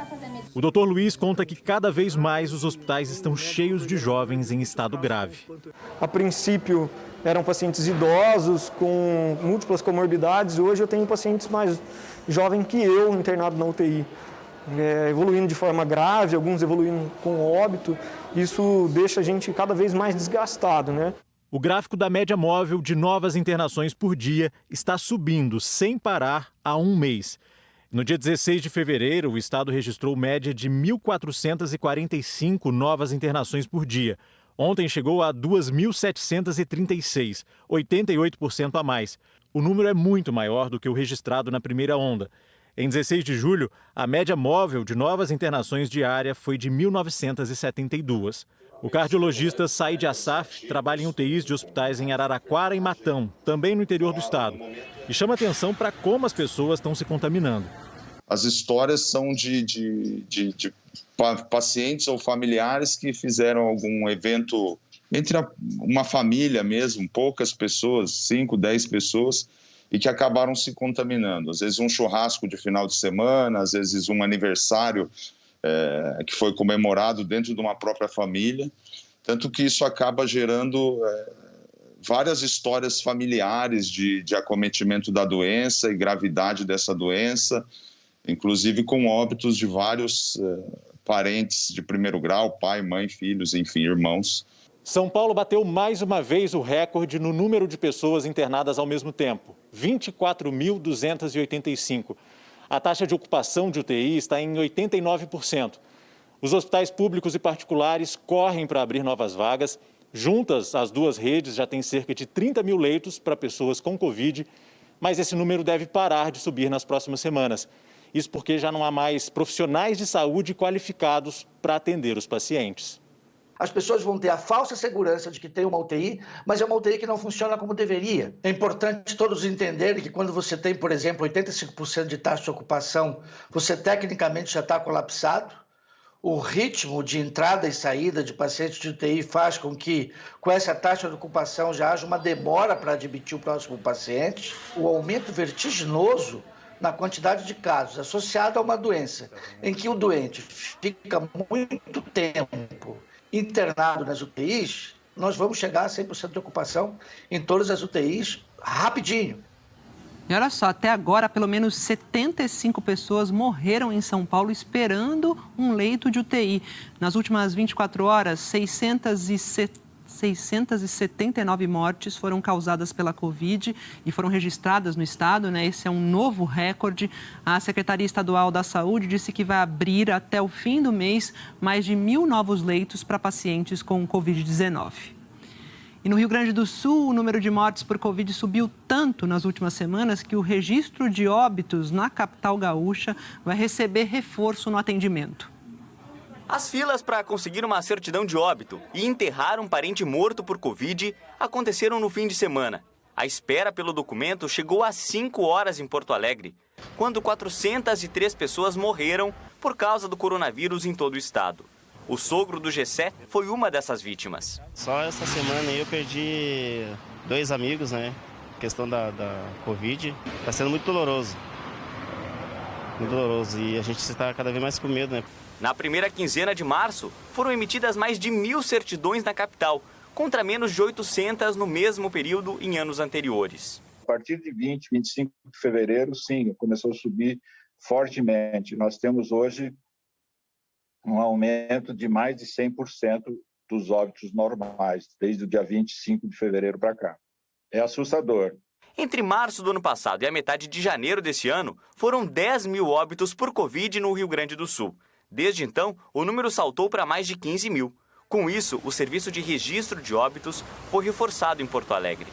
O Dr. Luiz conta que cada vez mais os hospitais estão cheios de jovens em estado grave. A princípio eram pacientes idosos com múltiplas comorbidades. Hoje eu tenho pacientes mais jovens que eu internado na UTI, evoluindo de forma grave, alguns evoluindo com óbito. Isso deixa a gente cada vez mais desgastado, né? O gráfico da média móvel de novas internações por dia está subindo sem parar há um mês. No dia 16 de fevereiro, o estado registrou média de 1.445 novas internações por dia. Ontem chegou a 2.736, 88% a mais. O número é muito maior do que o registrado na primeira onda. Em 16 de julho, a média móvel de novas internações diária foi de 1.972. O cardiologista Said Assaf trabalha em UTIs de hospitais em Araraquara e Matão, também no interior do estado. E chama atenção para como as pessoas estão se contaminando. As histórias são de pacientes ou familiares que fizeram algum evento entre uma família mesmo, poucas pessoas, 5, 10 pessoas, e que acabaram se contaminando. Às vezes um churrasco de final de semana, às vezes um aniversário que foi comemorado dentro de uma própria família. Tanto que isso acaba gerando várias histórias familiares de acometimento da doença e gravidade dessa doença, inclusive com óbitos de vários parentes de primeiro grau, pai, mãe, filhos, enfim, irmãos. São Paulo bateu mais uma vez o recorde no número de pessoas internadas ao mesmo tempo, 24.285. A taxa de ocupação de UTI está em 89%. Os hospitais públicos e particulares correm para abrir novas vagas. Juntas, as duas redes já têm cerca de 30 mil leitos para pessoas com Covid, mas esse número deve parar de subir nas próximas semanas. Isso porque já não há mais profissionais de saúde qualificados para atender os pacientes. As pessoas vão ter a falsa segurança de que tem uma UTI, mas é uma UTI que não funciona como deveria. É importante todos entenderem que quando você tem, por exemplo, 85% de taxa de ocupação, você tecnicamente já está colapsado. O ritmo de entrada e saída de pacientes de UTI faz com que, com essa taxa de ocupação, já haja uma demora para admitir o próximo paciente. O aumento vertiginoso na quantidade de casos associado a uma doença em que o doente fica muito tempo internado nas UTIs, nós vamos chegar a 100% de ocupação em todas as UTIs rapidinho. E olha só, até agora, pelo menos 75 pessoas morreram em São Paulo esperando um leito de UTI. Nas últimas 24 horas, 679 mortes foram causadas pela Covid e foram registradas no estado, né? Esse é um novo recorde. A Secretaria Estadual da Saúde disse que vai abrir até o fim do mês mais de 1.000 novos leitos para pacientes com Covid-19. E no Rio Grande do Sul, o número de mortes por Covid subiu tanto nas últimas semanas que o registro de óbitos na capital gaúcha vai receber reforço no atendimento. As filas para conseguir uma certidão de óbito e enterrar um parente morto por Covid aconteceram no fim de semana. A espera pelo documento chegou às 5 horas em Porto Alegre, quando 403 pessoas morreram por causa do coronavírus em todo o estado. O sogro do Gessé foi uma dessas vítimas. Só essa semana eu perdi 2 amigos, né? A questão da Covid. Está sendo muito doloroso. Muito doloroso. E a gente está cada vez mais com medo, né? Na primeira quinzena de março, foram emitidas mais de 1.000 certidões na capital, contra menos de 800 no mesmo período em anos anteriores. A partir de 20, 25 de fevereiro, sim, começou a subir fortemente. Nós temos hoje um aumento de mais de 100% dos óbitos normais, desde o dia 25 de fevereiro para cá. É assustador. Entre março do ano passado e a metade de janeiro desse ano, foram 10.000 óbitos por Covid no Rio Grande do Sul. Desde então, o número saltou para mais de 15.000. Com isso, o serviço de registro de óbitos foi reforçado em Porto Alegre.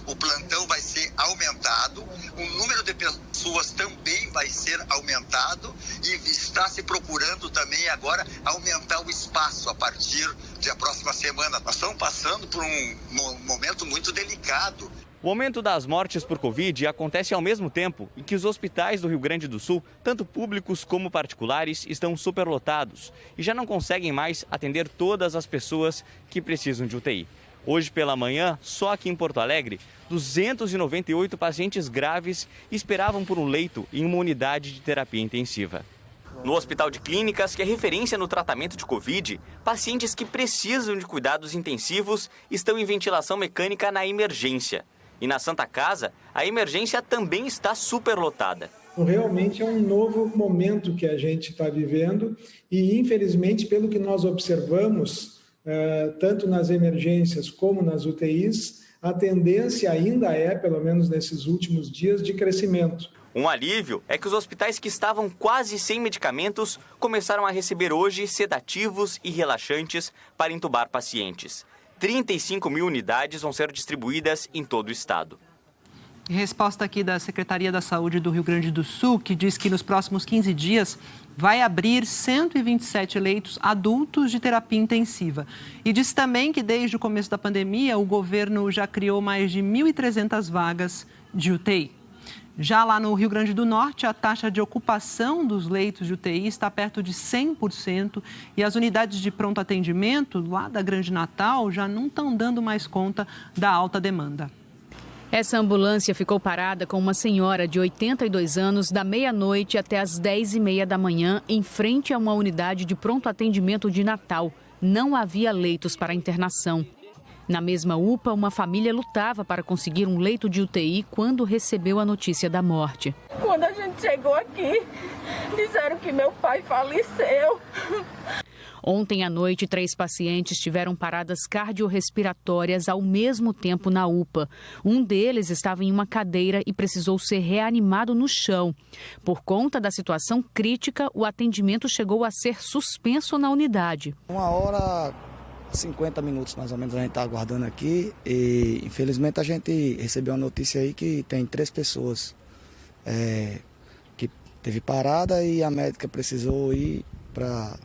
O plantão vai ser aumentado, o número de pessoas também vai ser aumentado e está se procurando também agora aumentar o espaço a partir da próxima semana. Nós estamos passando por um momento muito delicado. O aumento das mortes por Covid acontece ao mesmo tempo em que os hospitais do Rio Grande do Sul, tanto públicos como particulares, estão superlotados e já não conseguem mais atender todas as pessoas que precisam de UTI. Hoje pela manhã, só aqui em Porto Alegre, 298 pacientes graves esperavam por um leito em uma unidade de terapia intensiva. No Hospital de Clínicas, que é referência no tratamento de Covid, pacientes que precisam de cuidados intensivos estão em ventilação mecânica na emergência. E na Santa Casa, a emergência também está superlotada. Realmente é um novo momento que a gente está vivendo e, infelizmente, pelo que nós observamos, tanto nas emergências como nas UTIs, a tendência ainda é, pelo menos nesses últimos dias, de crescimento. Um alívio é que os hospitais que estavam quase sem medicamentos começaram a receber hoje sedativos e relaxantes para entubar pacientes. 35.000 unidades vão ser distribuídas em todo o estado. Resposta aqui da Secretaria da Saúde do Rio Grande do Sul, que diz que nos próximos 15 dias vai abrir 127 leitos adultos de terapia intensiva. E diz também que desde o começo da pandemia, o governo já criou mais de 1.300 vagas de UTI. Já lá no Rio Grande do Norte, a taxa de ocupação dos leitos de UTI está perto de 100% e as unidades de pronto atendimento lá da Grande Natal já não estão dando mais conta da alta demanda. Essa ambulância ficou parada com uma senhora de 82 anos da meia-noite até as 10h30 da manhã em frente a uma unidade de pronto atendimento de Natal. Não havia leitos para internação. Na mesma UPA, uma família lutava para conseguir um leito de UTI quando recebeu a notícia da morte. Quando a gente chegou aqui, disseram que meu pai faleceu. Ontem à noite, 3 pacientes tiveram paradas cardiorrespiratórias ao mesmo tempo na UPA. Um deles estava em uma cadeira e precisou ser reanimado no chão. Por conta da situação crítica, o atendimento chegou a ser suspenso na unidade. 1h50 mais ou menos a gente está aguardando aqui e infelizmente a gente recebeu uma notícia aí que tem 3 pessoas que teve parada e a médica precisou ir para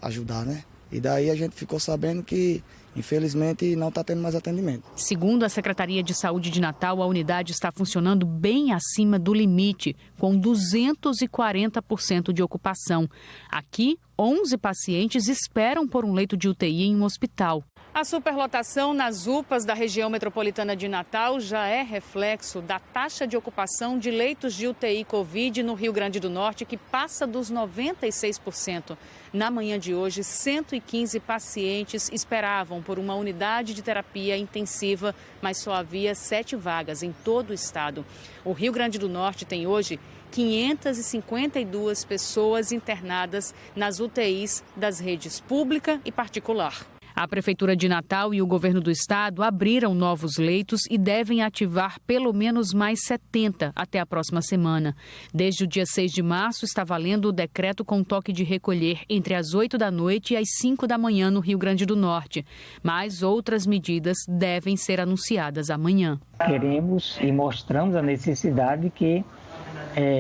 ajudar, né? E daí a gente ficou sabendo que infelizmente não está tendo mais atendimento. Segundo a Secretaria de Saúde de Natal, a unidade está funcionando bem acima do limite, com 240% de ocupação. Aqui, 11 pacientes esperam por um leito de UTI em um hospital. A superlotação nas UPAs da região metropolitana de Natal já é reflexo da taxa de ocupação de leitos de UTI Covid no Rio Grande do Norte, que passa dos 96%. Na manhã de hoje, 115 pacientes esperavam por uma unidade de terapia intensiva, mas só havia 7 vagas em todo o estado. O Rio Grande do Norte tem hoje 552 pessoas internadas nas UTIs das redes pública e particular. A Prefeitura de Natal e o governo do estado abriram novos leitos e devem ativar pelo menos mais 70 até a próxima semana. Desde o dia 6 de março está valendo o decreto com toque de recolher entre as 8 da noite e as 5 da manhã no Rio Grande do Norte. Mas outras medidas devem ser anunciadas amanhã. Queremos e mostramos a necessidade que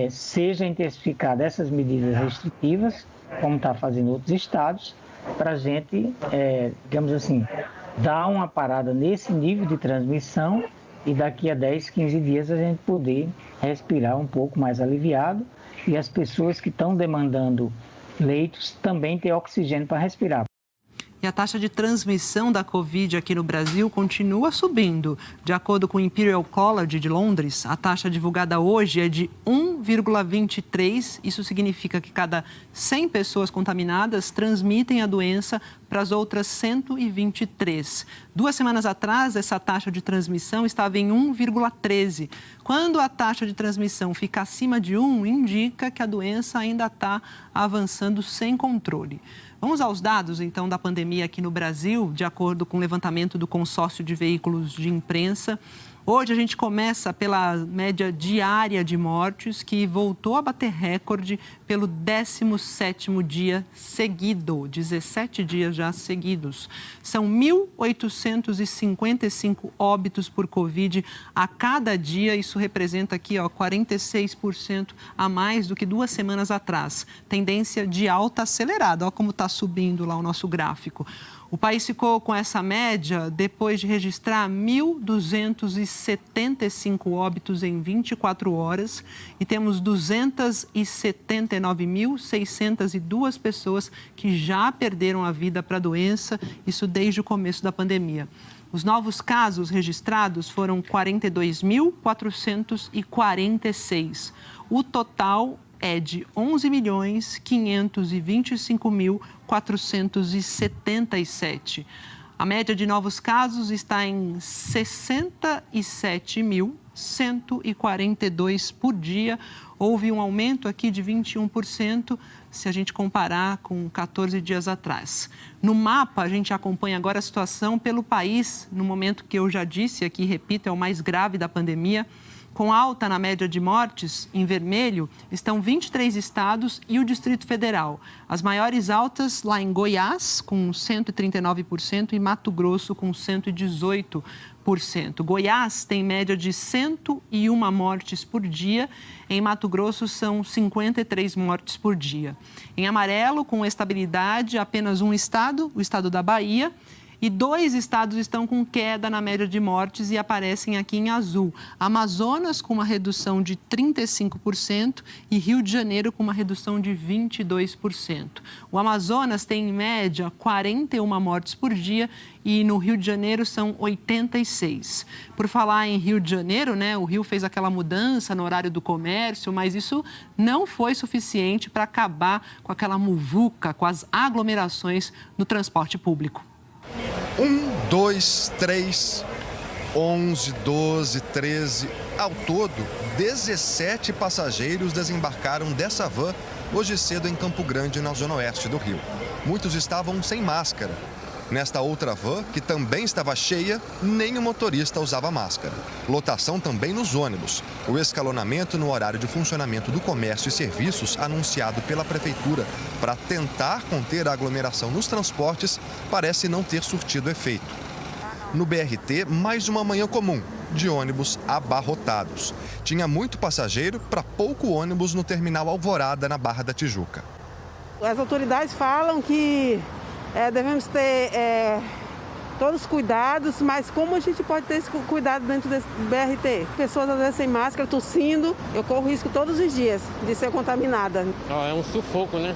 seja intensificada essas medidas restritivas, como está fazendo outros estados, para a gente, digamos assim, dar uma parada nesse nível de transmissão e daqui a 10, 15 dias a gente poder respirar um pouco mais aliviado e as pessoas que estão demandando leitos também ter oxigênio para respirar. E a taxa de transmissão da Covid aqui no Brasil continua subindo. De acordo com o Imperial College de Londres, a taxa divulgada hoje é de 1,23. Isso significa que cada 100 pessoas contaminadas transmitem a doença para as outras 123. 2 semanas atrás, essa taxa de transmissão estava em 1,13. Quando a taxa de transmissão fica acima de 1, indica que a doença ainda está avançando sem controle. Vamos aos dados, então, da pandemia aqui no Brasil, de acordo com o levantamento do consórcio de veículos de imprensa. Hoje a gente começa pela média diária de mortes, que voltou a bater recorde pelo 17º dia seguido, 17 dias já seguidos. São 1.855 óbitos por Covid a cada dia. Isso representa aqui 46% a mais do que 2 semanas atrás. Tendência de alta acelerada, olha como está subindo lá o nosso gráfico. O país ficou com essa média depois de registrar 1.275 óbitos em 24 horas e temos 279.602 pessoas que já perderam a vida para a doença, isso desde o começo da pandemia. Os novos casos registrados foram 42.446. O total é de 11.525.477. A média de novos casos está em 67.142 por dia. Houve um aumento aqui de 21% se a gente comparar com 14 dias atrás. No mapa, a gente acompanha agora a situação pelo país, no momento que eu já disse aqui, repito, é o mais grave da pandemia. Com alta na média de mortes, em vermelho, estão 23 estados e o Distrito Federal. As maiores altas lá em Goiás, com 139%, e Mato Grosso, com 118%. Goiás tem média de 101 mortes por dia. Em Mato Grosso, são 53 mortes por dia. Em amarelo, com estabilidade, apenas um estado, o estado da Bahia. E 2 estados estão com queda na média de mortes e aparecem aqui em azul. Amazonas com uma redução de 35% e Rio de Janeiro com uma redução de 22%. O Amazonas tem, em média, 41 mortes por dia e no Rio de Janeiro são 86. Por falar em Rio de Janeiro, né, o Rio fez aquela mudança no horário do comércio, mas isso não foi suficiente para acabar com aquela muvuca, com as aglomerações no transporte público. 1, 2, 3, 11, 12, 13. Ao todo, 17 passageiros desembarcaram dessa van hoje cedo em Campo Grande, na zona oeste do Rio. Muitos estavam sem máscara. Nesta outra van, que também estava cheia, nem o motorista usava máscara. Lotação também nos ônibus. O escalonamento no horário de funcionamento do comércio e serviços anunciado pela Prefeitura para tentar conter a aglomeração nos transportes parece não ter surtido efeito. No BRT, mais uma manhã comum, de ônibus abarrotados. Tinha muito passageiro para pouco ônibus no terminal Alvorada, na Barra da Tijuca. As autoridades falam que devemos ter todos os cuidados, mas como a gente pode ter esse cuidado dentro desse BRT? Pessoas às vezes sem máscara, tossindo, eu corro risco todos os dias de ser contaminada. É um sufoco, né?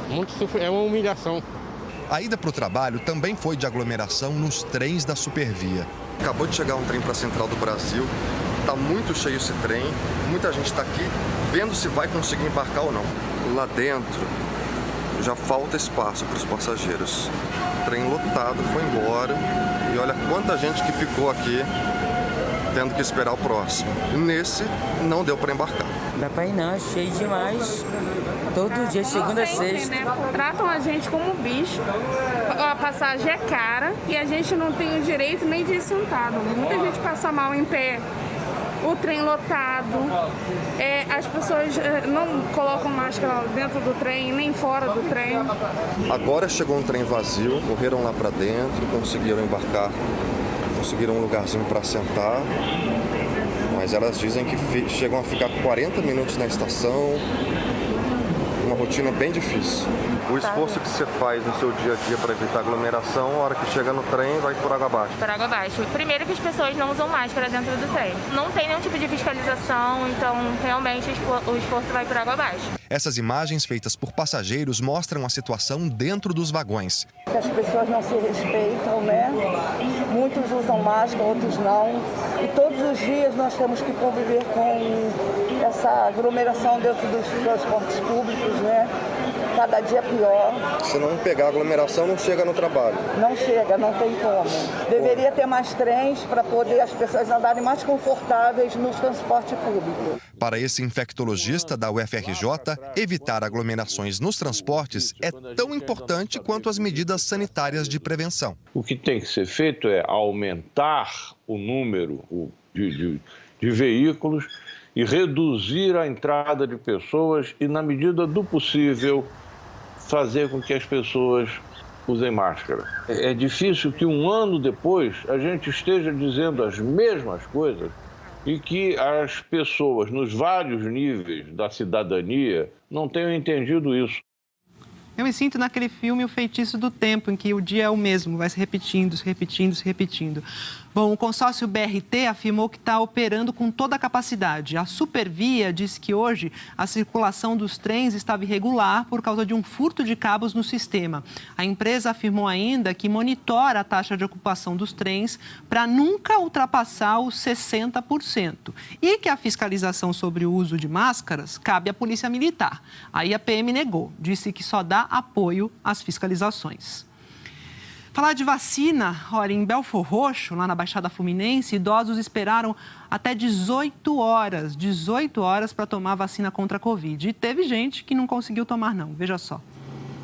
Muito sufoco, é uma humilhação. A ida para o trabalho também foi de aglomeração nos trens da Supervia. Acabou de chegar um trem para a Central do Brasil, está muito cheio esse trem, muita gente está aqui vendo se vai conseguir embarcar ou não. Lá dentro já falta espaço para os passageiros. O trem lotado foi embora e olha quanta gente que ficou aqui tendo que esperar o próximo. Nesse não deu para embarcar. Não dá para ir não, é cheio demais. Todo dia, segunda a sexta. Né? Tratam a gente como bicho. A passagem é cara e a gente não tem o direito nem de ir sentado. Muita gente passa mal em pé. O trem lotado, as pessoas não colocam máscara dentro do trem, nem fora do trem. Agora chegou um trem vazio, correram lá para dentro, conseguiram embarcar, conseguiram um lugarzinho para sentar, mas elas dizem que chegam a ficar 40 minutos na estação, uma rotina bem difícil. O esforço que você faz no seu dia a dia para evitar aglomeração, a hora que chega no trem, vai por água abaixo. Por água abaixo. Primeiro que as pessoas não usam máscara dentro do trem. Não tem nenhum tipo de fiscalização, então realmente o esforço vai por água abaixo. Essas imagens feitas por passageiros mostram a situação dentro dos vagões. As pessoas não se respeitam, né? Muitos usam máscara, outros não. E todos os dias nós temos que conviver com essa aglomeração dentro dos transportes públicos, né? Cada dia pior. Se não pegar aglomeração, não chega no trabalho. Não chega, não tem como. Deveria ter mais trens para poder as pessoas andarem mais confortáveis no transporte público. Para esse infectologista da UFRJ, evitar aglomerações nos transportes é tão importante quanto as medidas sanitárias de prevenção. O que tem que ser feito é aumentar o número de veículos e reduzir a entrada de pessoas e, na medida do possível, fazer com que as pessoas usem máscara. É difícil que um ano depois a gente esteja dizendo as mesmas coisas e que as pessoas nos vários níveis da cidadania não tenham entendido isso. Eu me sinto naquele filme O Feitiço do Tempo, em que o dia é o mesmo, vai se repetindo, se repetindo, se repetindo. Bom, o consórcio BRT afirmou que está operando com toda a capacidade. A Supervia disse que hoje a circulação dos trens estava irregular por causa de um furto de cabos no sistema. A empresa afirmou ainda que monitora a taxa de ocupação dos trens para nunca ultrapassar os 60% e que a fiscalização sobre o uso de máscaras cabe à Polícia Militar. Aí a PM negou, disse que só dá apoio às fiscalizações. Falar de vacina, olha, em Belfor Roxo, lá na Baixada Fluminense, idosos esperaram até 18 horas para tomar vacina contra a Covid. E teve gente que não conseguiu tomar não, veja só.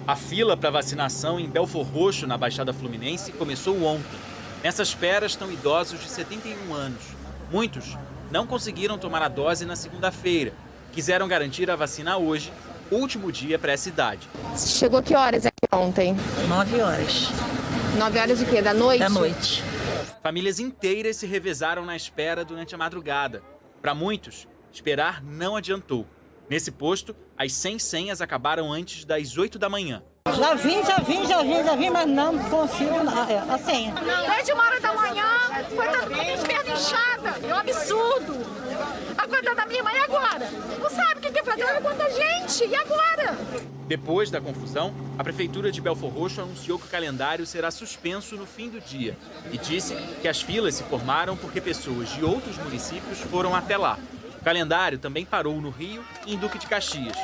A fila para vacinação em Belfor Roxo, na Baixada Fluminense, começou ontem. Nessa espera estão idosos de 71 anos. Muitos não conseguiram tomar a dose na segunda-feira. Quiseram garantir a vacina hoje, último dia para essa idade. Chegou que horas aqui ontem? 9 horas. 9 horas o quê? Da noite? Da noite. Famílias inteiras se revezaram na espera durante a madrugada. Para muitos, esperar não adiantou. Nesse posto, as 100 senhas acabaram antes das 8 da manhã. Já vim, mas não consigo a senha. Desde 1h da manhã, foi todo mundo espernichada. É um absurdo. A conta da minha mãe agora. Não sabe o que fazer, olha quanta gente. E agora? Depois da confusão, a Prefeitura de Belfor Roxo anunciou que o calendário será suspenso no fim do dia e disse que as filas se formaram porque pessoas de outros municípios foram até lá. O calendário também parou no Rio e em Duque de Caxias.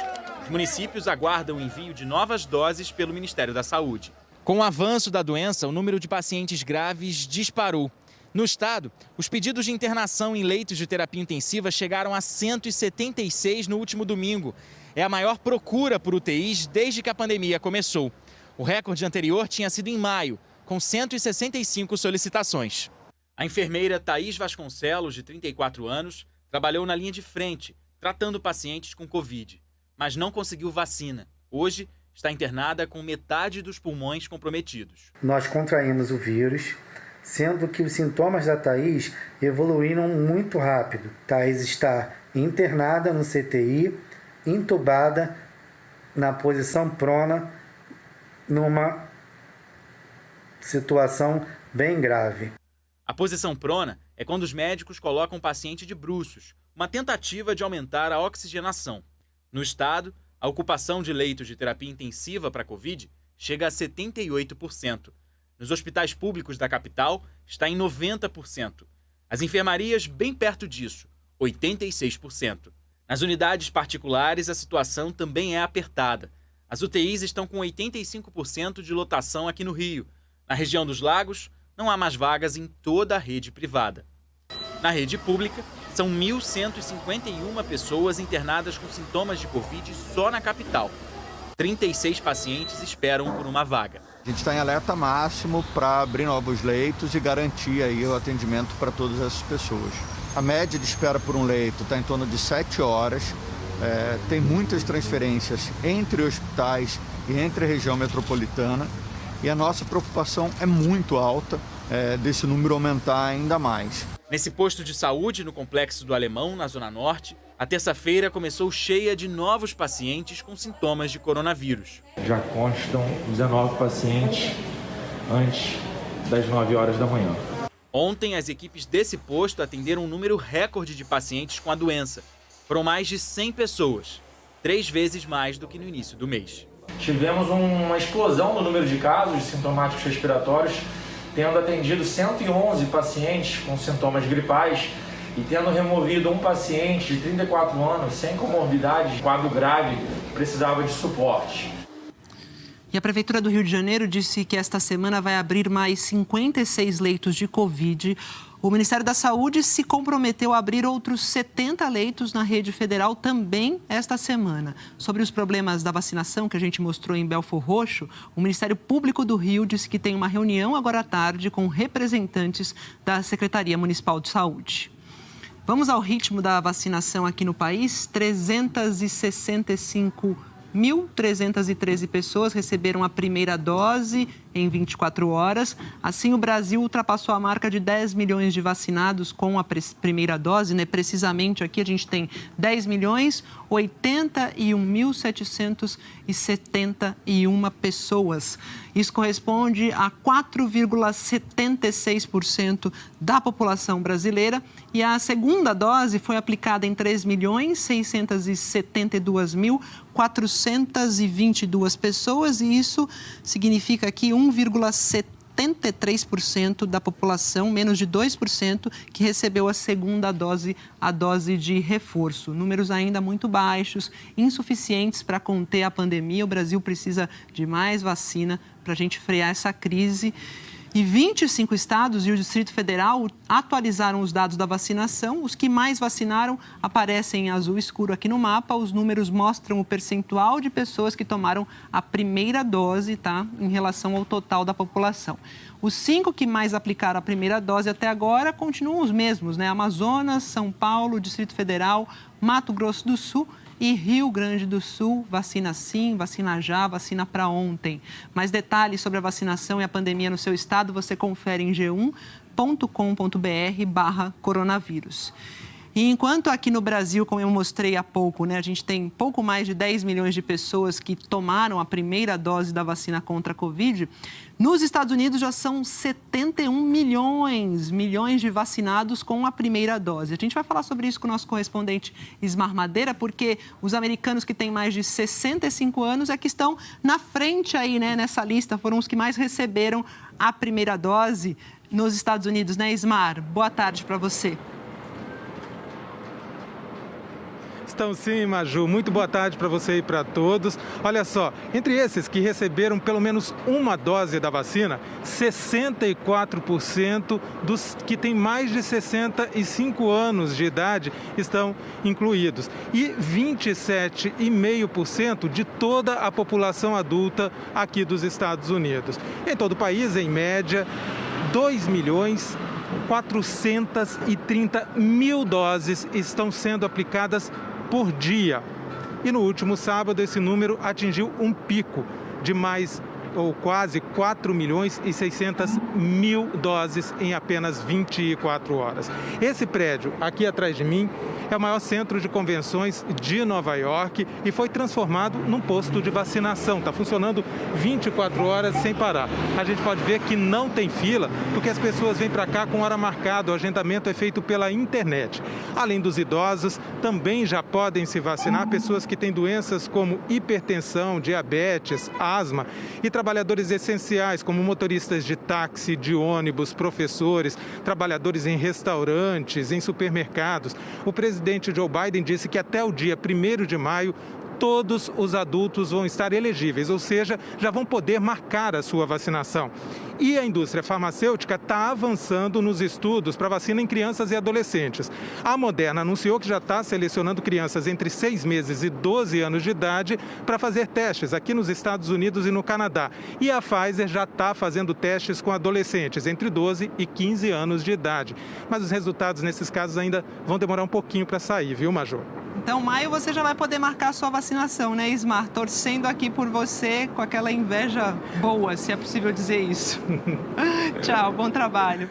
Os municípios aguardam o envio de novas doses pelo Ministério da Saúde. Com o avanço da doença, o número de pacientes graves disparou. No estado, os pedidos de internação em leitos de terapia intensiva chegaram a 176 no último domingo. É a maior procura por UTIs desde que a pandemia começou. O recorde anterior tinha sido em maio, com 165 solicitações. A enfermeira Thaís Vasconcelos, de 34 anos, trabalhou na linha de frente, tratando pacientes com Covid, mas não conseguiu vacina. Hoje, está internada com metade dos pulmões comprometidos. Nós contraímos o vírus, sendo que os sintomas da Thaís evoluíram muito rápido. Thaís está internada no CTI, entubada, na posição prona, numa situação bem grave. A posição prona é quando os médicos colocam o paciente de bruços, uma tentativa de aumentar a oxigenação. No estado, a ocupação de leitos de terapia intensiva para a Covid chega a 78%. Nos hospitais públicos da capital, está em 90%. As enfermarias, bem perto disso, 86%. Nas unidades particulares, a situação também é apertada. As UTIs estão com 85% de lotação aqui no Rio. Na região dos Lagos, não há mais vagas em toda a rede privada. Na rede pública, são 1.151 pessoas internadas com sintomas de Covid só na capital. 36 pacientes esperam por uma vaga. A gente está em alerta máximo para abrir novos leitos e garantir aí o atendimento para todas essas pessoas. A média de espera por um leito está em torno de 7 horas. Tem muitas transferências entre hospitais e entre a região metropolitana. E a nossa preocupação é muito alta desse número aumentar ainda mais. Nesse posto de saúde, no Complexo do Alemão, na Zona Norte, a terça-feira começou cheia de novos pacientes com sintomas de coronavírus. Já constam 19 pacientes antes das 9 horas da manhã. Ontem, as equipes desse posto atenderam um número recorde de pacientes com a doença. Foram mais de 100 pessoas, 3 vezes mais do que no início do mês. Tivemos uma explosão no número de casos sintomáticos respiratórios, tendo atendido 111 pacientes com sintomas gripais e tendo removido um paciente de 34 anos sem comorbidades, quadro grave, que precisava de suporte. E a Prefeitura do Rio de Janeiro disse que esta semana vai abrir mais 56 leitos de Covid. O Ministério da Saúde se comprometeu a abrir outros 70 leitos na rede federal também esta semana. Sobre os problemas da vacinação que a gente mostrou em Belfor Roxo, o Ministério Público do Rio disse que tem uma reunião agora à tarde com representantes da Secretaria Municipal de Saúde. Vamos ao ritmo da vacinação aqui no país. 365.313 pessoas receberam a primeira dose em 24 horas. Assim, o Brasil ultrapassou a marca de 10 milhões de vacinados com a primeira dose, né? Precisamente aqui a gente tem 10.081.771 pessoas. Isso corresponde a 4,76% da população brasileira. E a segunda dose foi aplicada em 3.672.422 pessoas. E isso significa que 1,73% da população, menos de 2%, que recebeu a segunda dose, a dose de reforço. Números ainda muito baixos, insuficientes para conter a pandemia. O Brasil precisa de mais vacina para a gente frear essa crise. E 25 estados e o Distrito Federal atualizaram os dados da vacinação. Os que mais vacinaram aparecem em azul escuro aqui no mapa. Os números mostram o percentual de pessoas que tomaram a primeira dose, tá? Em relação ao total da população. Os 5 que mais aplicaram a primeira dose até agora continuam os mesmos, né? Amazonas, São Paulo, Distrito Federal, Mato Grosso do Sul e Rio Grande do Sul. Vacina sim, vacina já, vacina para ontem. Mais detalhes sobre a vacinação e a pandemia no seu estado você confere em g1.com.br/coronavírus. E enquanto aqui no Brasil, como eu mostrei há pouco, né, a gente tem pouco mais de 10 milhões de pessoas que tomaram a primeira dose da vacina contra a Covid, nos Estados Unidos já são 71 milhões de vacinados com a primeira dose. A gente vai falar sobre isso com o nosso correspondente Ismar Madeira, porque os americanos que têm mais de 65 anos é que estão na frente aí, né, nessa lista, foram os que mais receberam a primeira dose nos Estados Unidos, né, Ismar? Boa tarde para você. Estão sim, Maju. Muito boa tarde para você e para todos. Olha só, entre esses que receberam pelo menos uma dose da vacina, 64% dos que têm mais de 65 anos de idade estão incluídos. E 27,5% de toda a população adulta aqui dos Estados Unidos. Em todo o país, em média, 2.430.000 doses estão sendo aplicadas por dia. E no último sábado, esse número atingiu um pico de mais ou quase 4.600.000 doses em apenas 24 horas. Esse prédio aqui atrás de mim é o maior centro de convenções de Nova York e foi transformado num posto de vacinação. Está funcionando 24 horas sem parar. A gente pode ver que não tem fila, porque as pessoas vêm para cá com hora marcada. O agendamento é feito pela internet. Além dos idosos, também já podem se vacinar pessoas que têm doenças como hipertensão, diabetes, asma e trabalhadores essenciais, como motoristas de táxi, de ônibus, professores, trabalhadores em restaurantes, em supermercados. O presidente Joe Biden disse que até o dia 1º de maio, todos os adultos vão estar elegíveis, ou seja, já vão poder marcar a sua vacinação. E a indústria farmacêutica está avançando nos estudos para vacina em crianças e adolescentes. A Moderna anunciou que já está selecionando crianças entre 6 meses e 12 anos de idade para fazer testes aqui nos Estados Unidos e no Canadá. E a Pfizer já está fazendo testes com adolescentes entre 12 e 15 anos de idade. Mas os resultados nesses casos ainda vão demorar um pouquinho para sair, viu, Major? Então, maio você já vai poder marcar a sua vacinação, né, Ismar? Torcendo aqui por você com aquela inveja boa, se é possível dizer isso. Tchau, bom trabalho.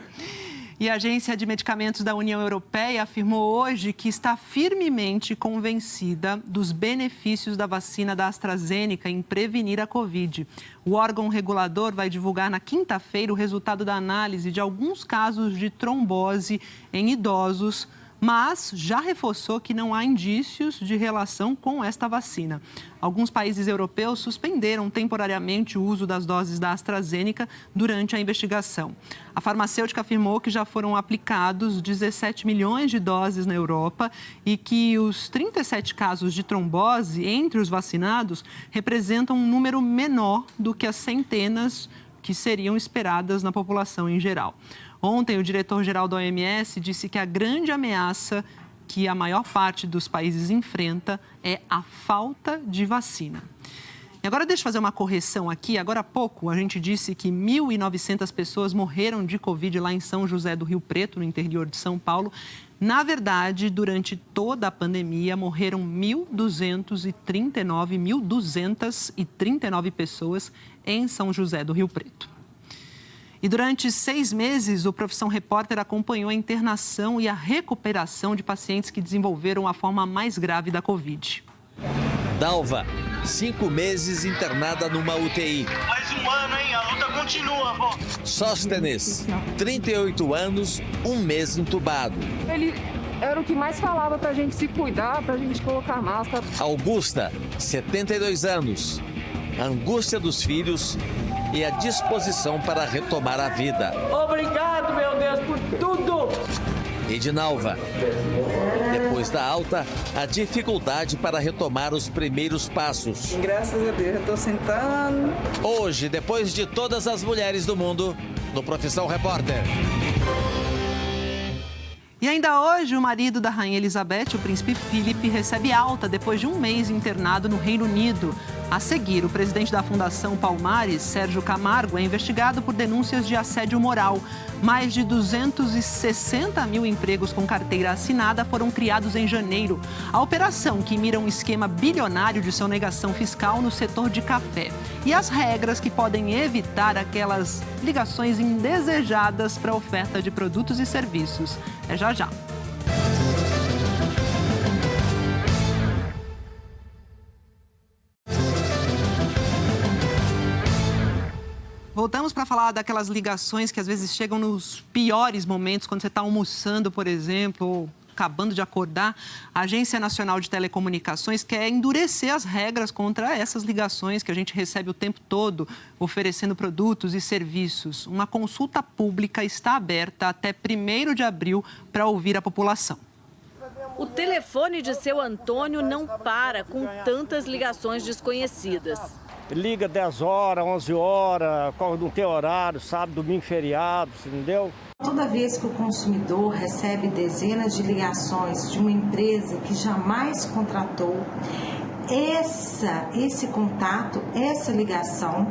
E a Agência de Medicamentos da União Europeia afirmou hoje que está firmemente convencida dos benefícios da vacina da AstraZeneca em prevenir a Covid. O órgão regulador vai divulgar na quinta-feira o resultado da análise de alguns casos de trombose em idosos, mas já reforçou que não há indícios de relação com esta vacina. Alguns países europeus suspenderam temporariamente o uso das doses da AstraZeneca durante a investigação. A farmacêutica afirmou que já foram aplicados 17 milhões de doses na Europa e que os 37 casos de trombose entre os vacinados representam um número menor do que as centenas que seriam esperadas na população em geral. Ontem, o diretor-geral da OMS disse que a grande ameaça que a maior parte dos países enfrenta é a falta de vacina. E agora deixa eu fazer uma correção aqui. Agora há pouco a gente disse que 1.900 pessoas morreram de Covid lá em São José do Rio Preto, no interior de São Paulo. Na verdade, durante toda a pandemia, morreram 1.239 pessoas em São José do Rio Preto. E durante 6 meses, o Profissão Repórter acompanhou a internação e a recuperação de pacientes que desenvolveram a forma mais grave da Covid. Dalva, 5 meses internada numa UTI. Mais um ano, hein? A luta continua, vó. Sóstenes, 38 anos, 1 mês entubado. Ele era o que mais falava pra gente se cuidar, pra gente colocar máscara. Augusta, 72 anos. A angústia dos filhos e a disposição para retomar a vida. Obrigado, meu Deus, por tudo! Edinalva, depois da alta, a dificuldade para retomar os primeiros passos. Graças a Deus, eu estou sentando. Hoje, depois de todas as mulheres do mundo, no Profissão Repórter. E ainda hoje, o marido da Rainha Elizabeth, o príncipe Philip, recebe alta depois de 1 mês internado no Reino Unido. A seguir, o presidente da Fundação Palmares, Sérgio Camargo, é investigado por denúncias de assédio moral. Mais de 260 mil empregos com carteira assinada foram criados em janeiro. A operação, que mira um esquema bilionário de sonegação fiscal no setor de café. E as regras que podem evitar aquelas ligações indesejadas para a oferta de produtos e serviços. É já já. Voltamos para falar daquelas ligações que às vezes chegam nos piores momentos, quando você está almoçando, por exemplo, ou acabando de acordar. A Agência Nacional de Telecomunicações quer endurecer as regras contra essas ligações que a gente recebe o tempo todo, oferecendo produtos e serviços. Uma consulta pública está aberta até 1º de abril para ouvir a população. O telefone de seu Antônio não para com tantas ligações desconhecidas. Liga 10 horas, 11 horas, não tem horário, sábado, domingo, feriado, entendeu? toda vez que o consumidor recebe dezenas de ligações de uma empresa que jamais contratou, esse contato, essa ligação,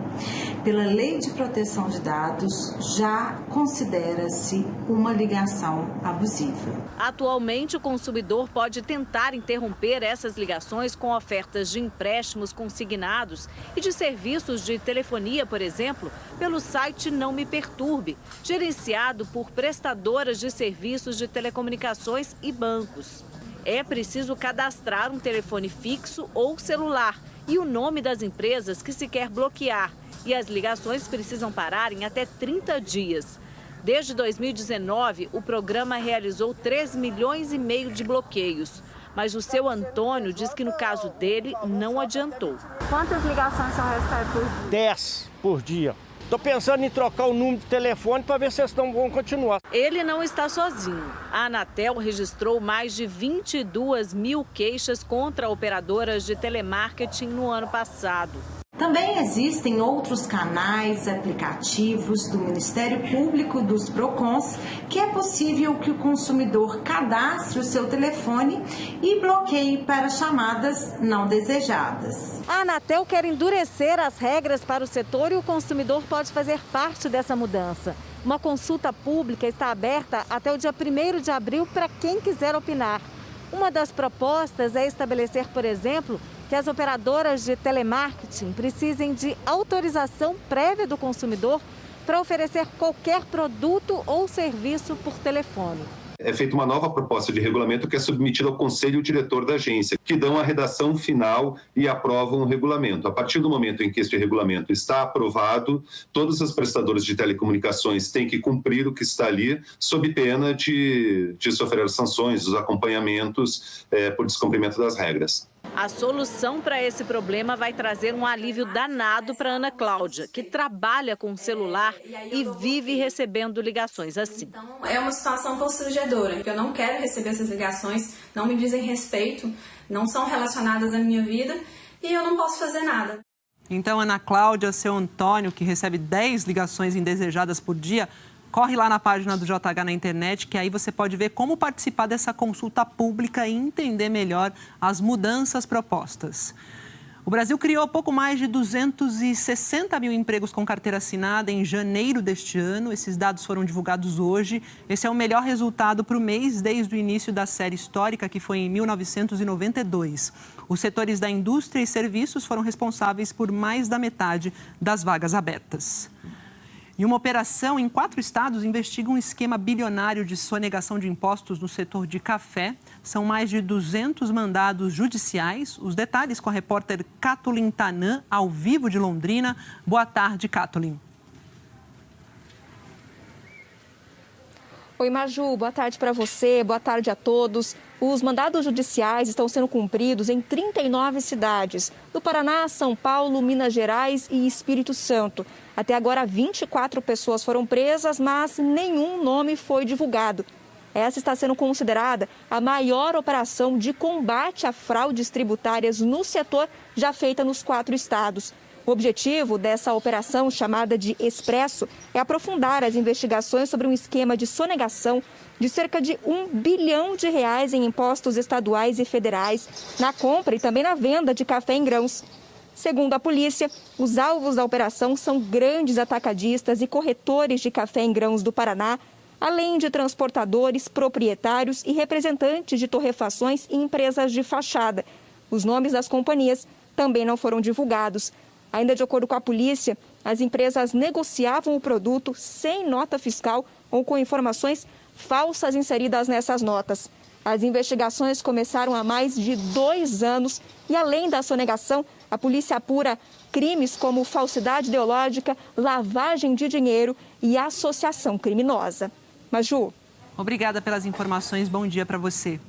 pela Lei de Proteção de Dados, já considera-se uma ligação abusiva. Atualmente, o consumidor pode tentar interromper essas ligações com ofertas de empréstimos consignados e de serviços de telefonia, por exemplo, pelo site Não Me Perturbe, gerenciado por prestadoras de serviços de telecomunicações e bancos. É preciso cadastrar um telefone fixo ou celular e o nome das empresas que se quer bloquear. E as ligações precisam parar em até 30 dias. Desde 2019, o programa realizou 3,5 milhões de bloqueios. Mas o seu Antônio diz que no caso dele não adiantou. Quantas ligações você recebe por dia? 10 por dia. Estou pensando em trocar o número de telefone para ver se vocês vão continuar. Ele não está sozinho. A Anatel registrou mais de 22 mil queixas contra operadoras de telemarketing no ano passado. Também existem outros canais, aplicativos do Ministério Público, dos PROCONs, que é possível que o consumidor cadastre o seu telefone e bloqueie para chamadas não desejadas. A Anatel quer endurecer as regras para o setor e o consumidor pode fazer parte dessa mudança. Uma consulta pública está aberta até o dia 1º de abril para quem quiser opinar. Uma das propostas é estabelecer, por exemplo, que as operadoras de telemarketing precisem de autorização prévia do consumidor para oferecer qualquer produto ou serviço por telefone. É feita uma nova proposta de regulamento que é submetida ao Conselho Diretor da agência, que dão a redação final e aprovam o regulamento. A partir do momento em que este regulamento está aprovado, todas as prestadoras de telecomunicações têm que cumprir o que está ali, sob pena de sofrer sanções, os acompanhamentos por descumprimento das regras. A solução para esse problema vai trazer um alívio danado para Ana Cláudia, que trabalha com celular e vive recebendo ligações assim. Então, é uma situação constrangedora, porque eu não quero receber essas ligações, não me dizem respeito, não são relacionadas à minha vida e eu não posso fazer nada. Então, Ana Cláudia, seu Antônio, que recebe 10 ligações indesejadas por dia, corre lá na página do JH na internet, que aí você pode ver como participar dessa consulta pública e entender melhor as mudanças propostas. O Brasil criou pouco mais de 260 mil empregos com carteira assinada em janeiro deste ano. Esses dados foram divulgados hoje. Esse é o melhor resultado para o mês desde o início da série histórica, que foi em 1992. Os setores da indústria e serviços foram responsáveis por mais da metade das vagas abertas. E uma operação em 4 estados investiga um esquema bilionário de sonegação de impostos no setor de café. São mais de 200 mandados judiciais. Os detalhes com a repórter Catulin Tanan, ao vivo de Londrina. Boa tarde, Catulin. Oi, Maju, boa tarde para você, boa tarde a todos. Os mandados judiciais estão sendo cumpridos em 39 cidades, do Paraná, São Paulo, Minas Gerais e Espírito Santo. Até agora, 24 pessoas foram presas, mas nenhum nome foi divulgado. Essa está sendo considerada a maior operação de combate a fraudes tributárias no setor já feita nos 4 estados. O objetivo dessa operação, chamada de Expresso, é aprofundar as investigações sobre um esquema de sonegação de cerca de R$1 bilhão em impostos estaduais e federais, na compra e também na venda de café em grãos. Segundo a polícia, os alvos da operação são grandes atacadistas e corretores de café em grãos do Paraná, além de transportadores, proprietários e representantes de torrefações e empresas de fachada. Os nomes das companhias também não foram divulgados. Ainda de acordo com a polícia, as empresas negociavam o produto sem nota fiscal ou com informações falsas inseridas nessas notas. As investigações começaram há mais de 2 anos e, além da sonegação, a polícia apura crimes como falsidade ideológica, lavagem de dinheiro e associação criminosa. Maju. Obrigada pelas informações. Bom dia para você.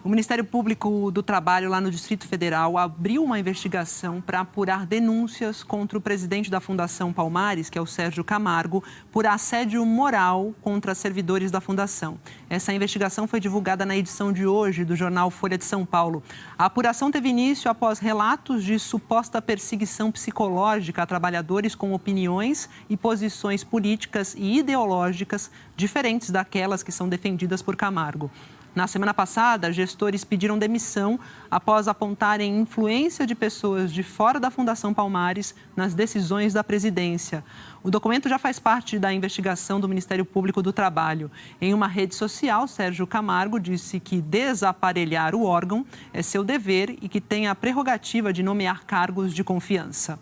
O Ministério Público do Trabalho, lá no Distrito Federal, abriu uma investigação para apurar denúncias contra o presidente da Fundação Palmares, que é o Sérgio Camargo, por assédio moral contra servidores da Fundação. Essa investigação foi divulgada na edição de hoje do jornal Folha de São Paulo. A apuração teve início após relatos de suposta perseguição psicológica a trabalhadores com opiniões e posições políticas e ideológicas diferentes daquelas que são defendidas por Camargo. Na semana passada, gestores pediram demissão após apontarem influência de pessoas de fora da Fundação Palmares nas decisões da presidência. O documento já faz parte da investigação do Ministério Público do Trabalho. Em uma rede social, Sérgio Camargo disse que desaparelhar o órgão é seu dever e que tem a prerrogativa de nomear cargos de confiança.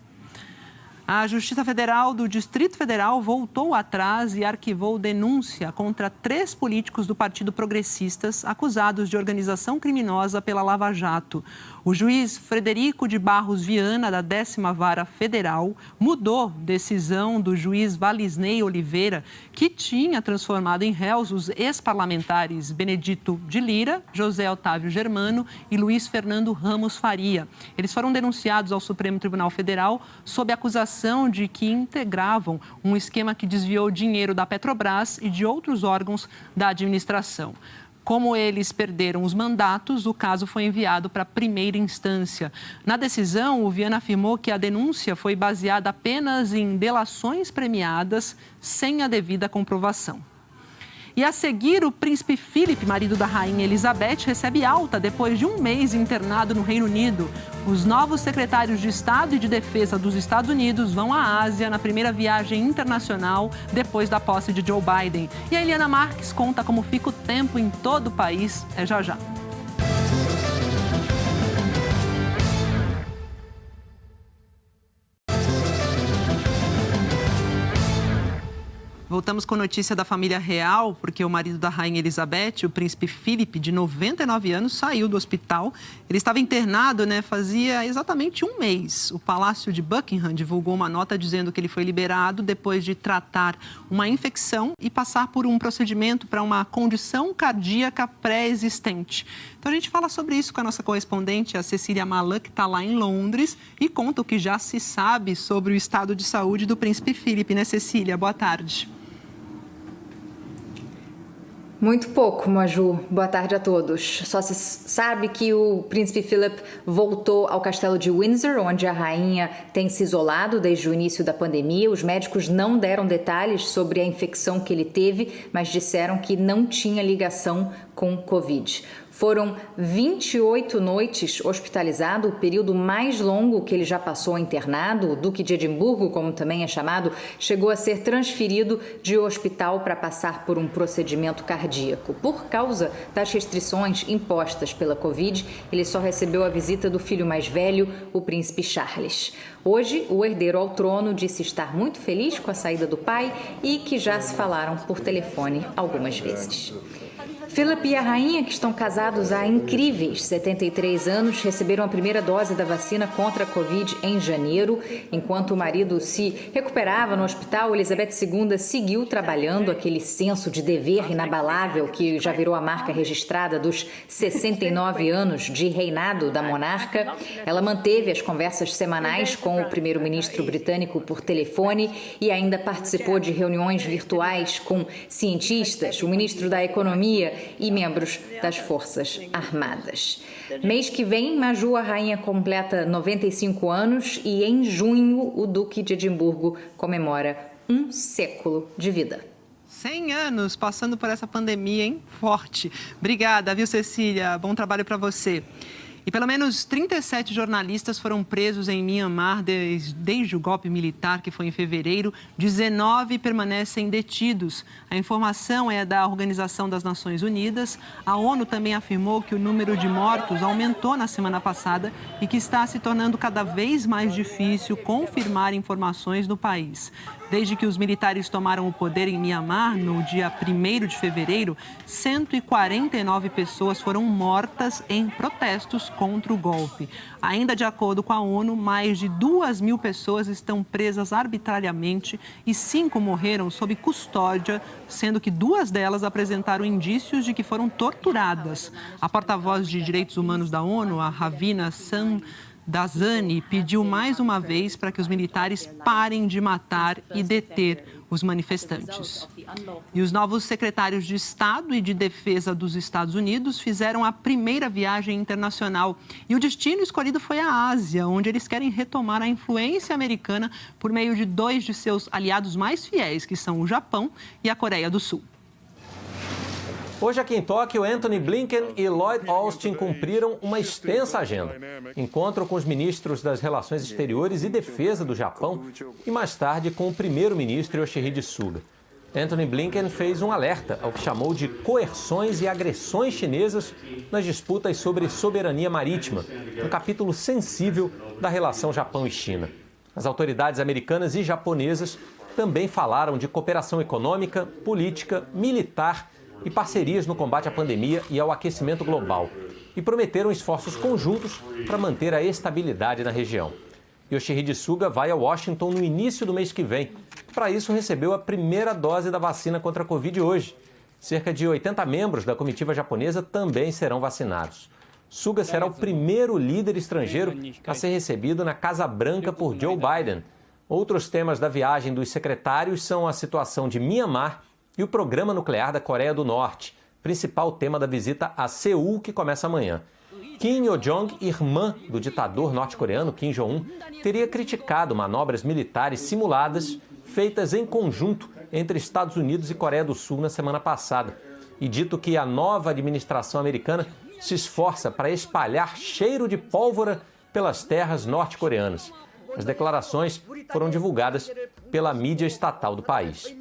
A Justiça Federal do Distrito Federal voltou atrás e arquivou denúncia contra 3 políticos do Partido Progressistas acusados de organização criminosa pela Lava Jato. O juiz Frederico de Barros Viana, da 10ª Vara Federal, mudou decisão do juiz Valisney Oliveira, que tinha transformado em réus os ex-parlamentares Benedito de Lira, José Otávio Germano e Luiz Fernando Ramos Faria. Eles foram denunciados ao Supremo Tribunal Federal sob acusação de que integravam um esquema que desviou dinheiro da Petrobras e de outros órgãos da administração. Como eles perderam os mandatos, o caso foi enviado para a primeira instância. Na decisão, o Viana afirmou que a denúncia foi baseada apenas em delações premiadas sem a devida comprovação. E a seguir, o príncipe Philip, marido da rainha Elizabeth, recebe alta depois de um mês internado no Reino Unido. Os novos secretários de Estado e de Defesa dos Estados Unidos vão à Ásia na primeira viagem internacional depois da posse de Joe Biden. E a Eliana Marques conta como fica o tempo em todo o país. É já já. Voltamos com notícia da família real, porque o marido da rainha Elizabeth, o príncipe Philip, de 99 anos, saiu do hospital. Ele estava internado, fazia exatamente um mês. O Palácio de Buckingham divulgou uma nota dizendo que ele foi liberado depois de tratar uma infecção e passar por um procedimento para uma condição cardíaca pré-existente. Então a gente fala sobre isso com a nossa correspondente, a Cecília Malan, que está lá em Londres, e conta o que já se sabe sobre o estado de saúde do príncipe Philip, né, Cecília? Boa tarde. Muito pouco, Maju. Boa tarde a todos. Só se sabe que o príncipe Philip voltou ao castelo de Windsor, onde a rainha tem se isolado desde o início da pandemia. Os médicos não deram detalhes sobre a infecção que ele teve, mas disseram que não tinha ligação com Covid. Foram 28 noites hospitalizado, o período mais longo que ele já passou internado. O Duque de Edimburgo, como também é chamado, chegou a ser transferido de hospital para passar por um procedimento cardíaco. Por causa das restrições impostas pela Covid, ele só recebeu a visita do filho mais velho, o príncipe Charles. Hoje, o herdeiro ao trono disse estar muito feliz com a saída do pai e que já se falaram por telefone algumas vezes. Philip e a rainha, que estão casados há incríveis 73 anos, receberam a primeira dose da vacina contra a Covid em janeiro. Enquanto o marido se recuperava no hospital, Elizabeth II seguiu trabalhando, aquele senso de dever inabalável que já virou a marca registrada dos 69 anos de reinado da monarca. Ela manteve as conversas semanais com o primeiro-ministro britânico por telefone e ainda participou de reuniões virtuais com cientistas, o ministro da Economia e membros das Forças Armadas. Mês que vem, Maju, a rainha completa 95 anos e em junho o Duque de Edimburgo comemora um século de vida. 100 anos passando por essa pandemia, hein? Forte. Obrigada, viu, Cecília? Bom trabalho para você. E pelo menos 37 jornalistas foram presos em Myanmar desde o golpe militar, que foi em fevereiro. 19 permanecem detidos. A informação é da Organização das Nações Unidas. A ONU também afirmou que o número de mortos aumentou na semana passada e que está se tornando cada vez mais difícil confirmar informações no país. Desde que os militares tomaram o poder em Mianmar, no dia 1º de fevereiro, 149 pessoas foram mortas em protestos contra o golpe. Ainda de acordo com a ONU, mais de 2.000 pessoas estão presas arbitrariamente e 5 morreram sob custódia, sendo que 2 delas apresentaram indícios de que foram torturadas. A porta-voz de direitos humanos da ONU, a Ravina Shamdasani, pediu mais uma vez para que os militares parem de matar e deter os manifestantes. E os novos secretários de Estado e de Defesa dos Estados Unidos fizeram a primeira viagem internacional. E o destino escolhido foi a Ásia, onde eles querem retomar a influência americana por meio de 2 de seus aliados mais fiéis, que são o Japão e a Coreia do Sul. Hoje aqui em Tóquio, Antony Blinken e Lloyd Austin cumpriram uma extensa agenda. Encontro com os ministros das Relações Exteriores e Defesa do Japão e mais tarde com o primeiro-ministro Yoshihide Suga. Antony Blinken fez um alerta ao que chamou de coerções e agressões chinesas nas disputas sobre soberania marítima, um capítulo sensível da relação Japão e China. As autoridades americanas e japonesas também falaram de cooperação econômica, política, militar e parcerias no combate à pandemia e ao aquecimento global, e prometeram esforços conjuntos para manter a estabilidade na região. Yoshihide Suga vai a Washington no início do mês que vem. Para isso, recebeu a primeira dose da vacina contra a Covid hoje. Cerca de 80 membros da comitiva japonesa também serão vacinados. Suga será o primeiro líder estrangeiro a ser recebido na Casa Branca por Joe Biden. Outros temas da viagem dos secretários são a situação de Mianmar e o programa nuclear da Coreia do Norte, principal tema da visita a Seul, que começa amanhã. Kim Yo-jong, irmã do ditador norte-coreano Kim Jong-un, teria criticado manobras militares simuladas feitas em conjunto entre Estados Unidos e Coreia do Sul na semana passada e dito que a nova administração americana se esforça para espalhar cheiro de pólvora pelas terras norte-coreanas. As declarações foram divulgadas pela mídia estatal do país.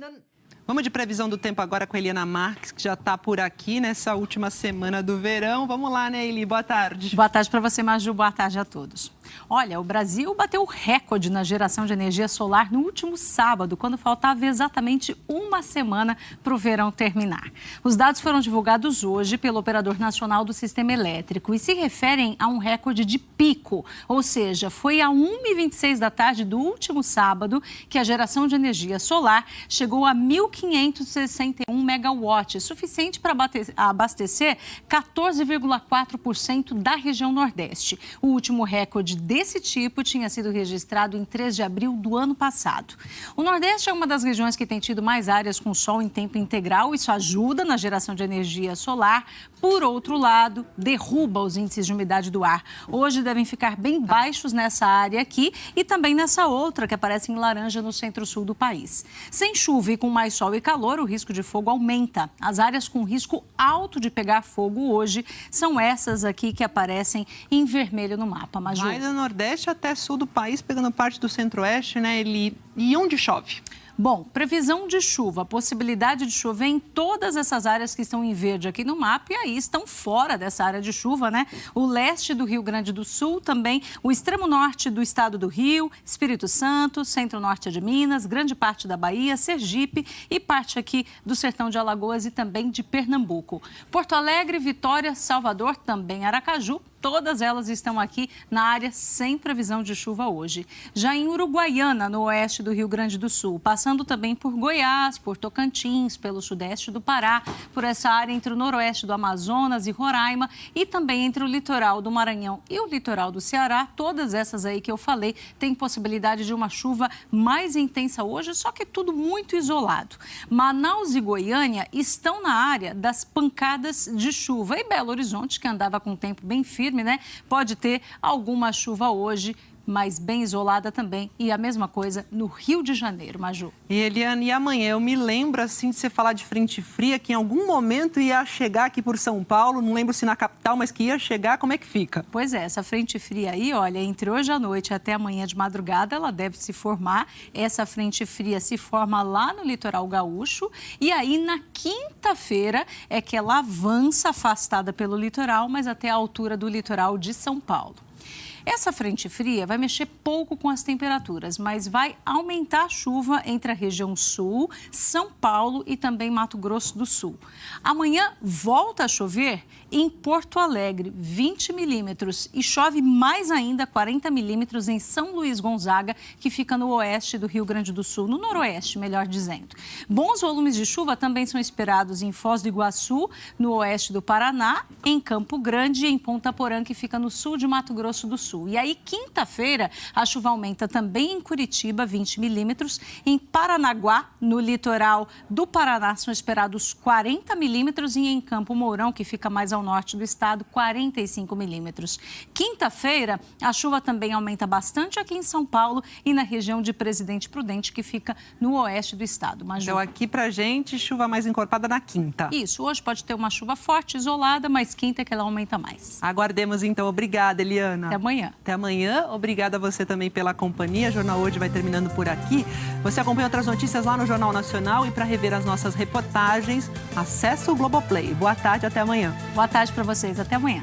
Vamos de previsão do tempo agora com a Eliana Marques, que já está por aqui nessa última semana do verão. Vamos lá, né, Eli? Boa tarde. Boa tarde para você, Maju. Boa tarde a todos. Olha, o Brasil bateu recorde na geração de energia solar no último sábado, quando faltava exatamente uma semana para o verão terminar. Os dados foram divulgados hoje pelo Operador Nacional do Sistema Elétrico e se referem a um recorde de pico, ou seja, foi a 1h26 da tarde do último sábado que a geração de energia solar chegou a 1.561 megawatts, suficiente para abastecer 14,4% da região Nordeste. O último recorde desse tipo tinha sido registrado em 3 de abril do ano passado. O Nordeste é uma das regiões que tem tido mais áreas com sol em tempo integral. Isso ajuda na geração de energia solar. Por outro lado, derruba os índices de umidade do ar. Hoje devem ficar bem baixos nessa área aqui e também nessa outra que aparece em laranja no centro-sul do país. Sem chuva e com mais sol e calor, o risco de fogo aumenta. As áreas com risco alto de pegar fogo hoje são essas aqui que aparecem em vermelho no mapa. Maju. Vai do Nordeste até sul do país, pegando parte do Centro-Oeste, né, Eli? E onde chove? Bom, previsão de chuva, possibilidade de chover em todas essas áreas que estão em verde aqui no mapa e aí estão fora dessa área de chuva, né? O leste do Rio Grande do Sul, também o extremo norte do estado do Rio, Espírito Santo, centro-norte de Minas, grande parte da Bahia, Sergipe e parte aqui do sertão de Alagoas e também de Pernambuco. Porto Alegre, Vitória, Salvador, também Aracaju. Todas elas estão aqui na área sem previsão de chuva hoje. Já em Uruguaiana, no oeste do Rio Grande do Sul, passando também por Goiás, por Tocantins, pelo sudeste do Pará, por essa área entre o noroeste do Amazonas e Roraima e também entre o litoral do Maranhão e o litoral do Ceará, todas essas aí que eu falei, têm possibilidade de uma chuva mais intensa hoje, só que tudo muito isolado. Manaus e Goiânia estão na área das pancadas de chuva e Belo Horizonte, que andava com o tempo bem firme, né? Pode ter alguma chuva hoje, mas bem isolada também. E a mesma coisa no Rio de Janeiro, Maju. E Eliane, e amanhã? Eu me lembro, assim, de você falar de frente fria, que em algum momento ia chegar aqui por São Paulo, não lembro se na capital, mas que ia chegar, como é que fica? Pois é, essa frente fria aí, olha, entre hoje à noite até amanhã de madrugada, ela deve se formar. Essa frente fria se forma lá no litoral gaúcho e aí na quinta-feira é que ela avança afastada pelo litoral, mas até a altura do litoral de São Paulo. Essa frente fria vai mexer pouco com as temperaturas, mas vai aumentar a chuva entre a região sul, São Paulo e também Mato Grosso do Sul. Amanhã volta a chover em Porto Alegre, 20 milímetros, e chove mais ainda, 40 milímetros em São Luís Gonzaga, que fica no oeste do Rio Grande do Sul, no noroeste, melhor dizendo. Bons volumes de chuva também são esperados em Foz do Iguaçu, no oeste do Paraná, em Campo Grande e em Ponta Porã, que fica no sul de Mato Grosso do Sul. E aí, quinta-feira, a chuva aumenta também em Curitiba, 20 milímetros, em Paranaguá, no litoral do Paraná, são esperados 40 milímetros e em Campo Mourão, que fica mais ao norte do estado, 45 milímetros. Quinta-feira, a chuva também aumenta bastante aqui em São Paulo e na região de Presidente Prudente, que fica no oeste do estado. Então, aqui pra gente, chuva mais encorpada na quinta. Isso, hoje pode ter uma chuva forte, isolada, mas quinta é que ela aumenta mais. Aguardemos então. Obrigada, Eliana. Até amanhã. Até amanhã. Obrigada a você também pela companhia. O Jornal Hoje vai terminando por aqui. Você acompanha outras notícias lá no Jornal Nacional e para rever as nossas reportagens, acesse o Globoplay. Boa tarde, até amanhã. Boa tarde para vocês, até amanhã.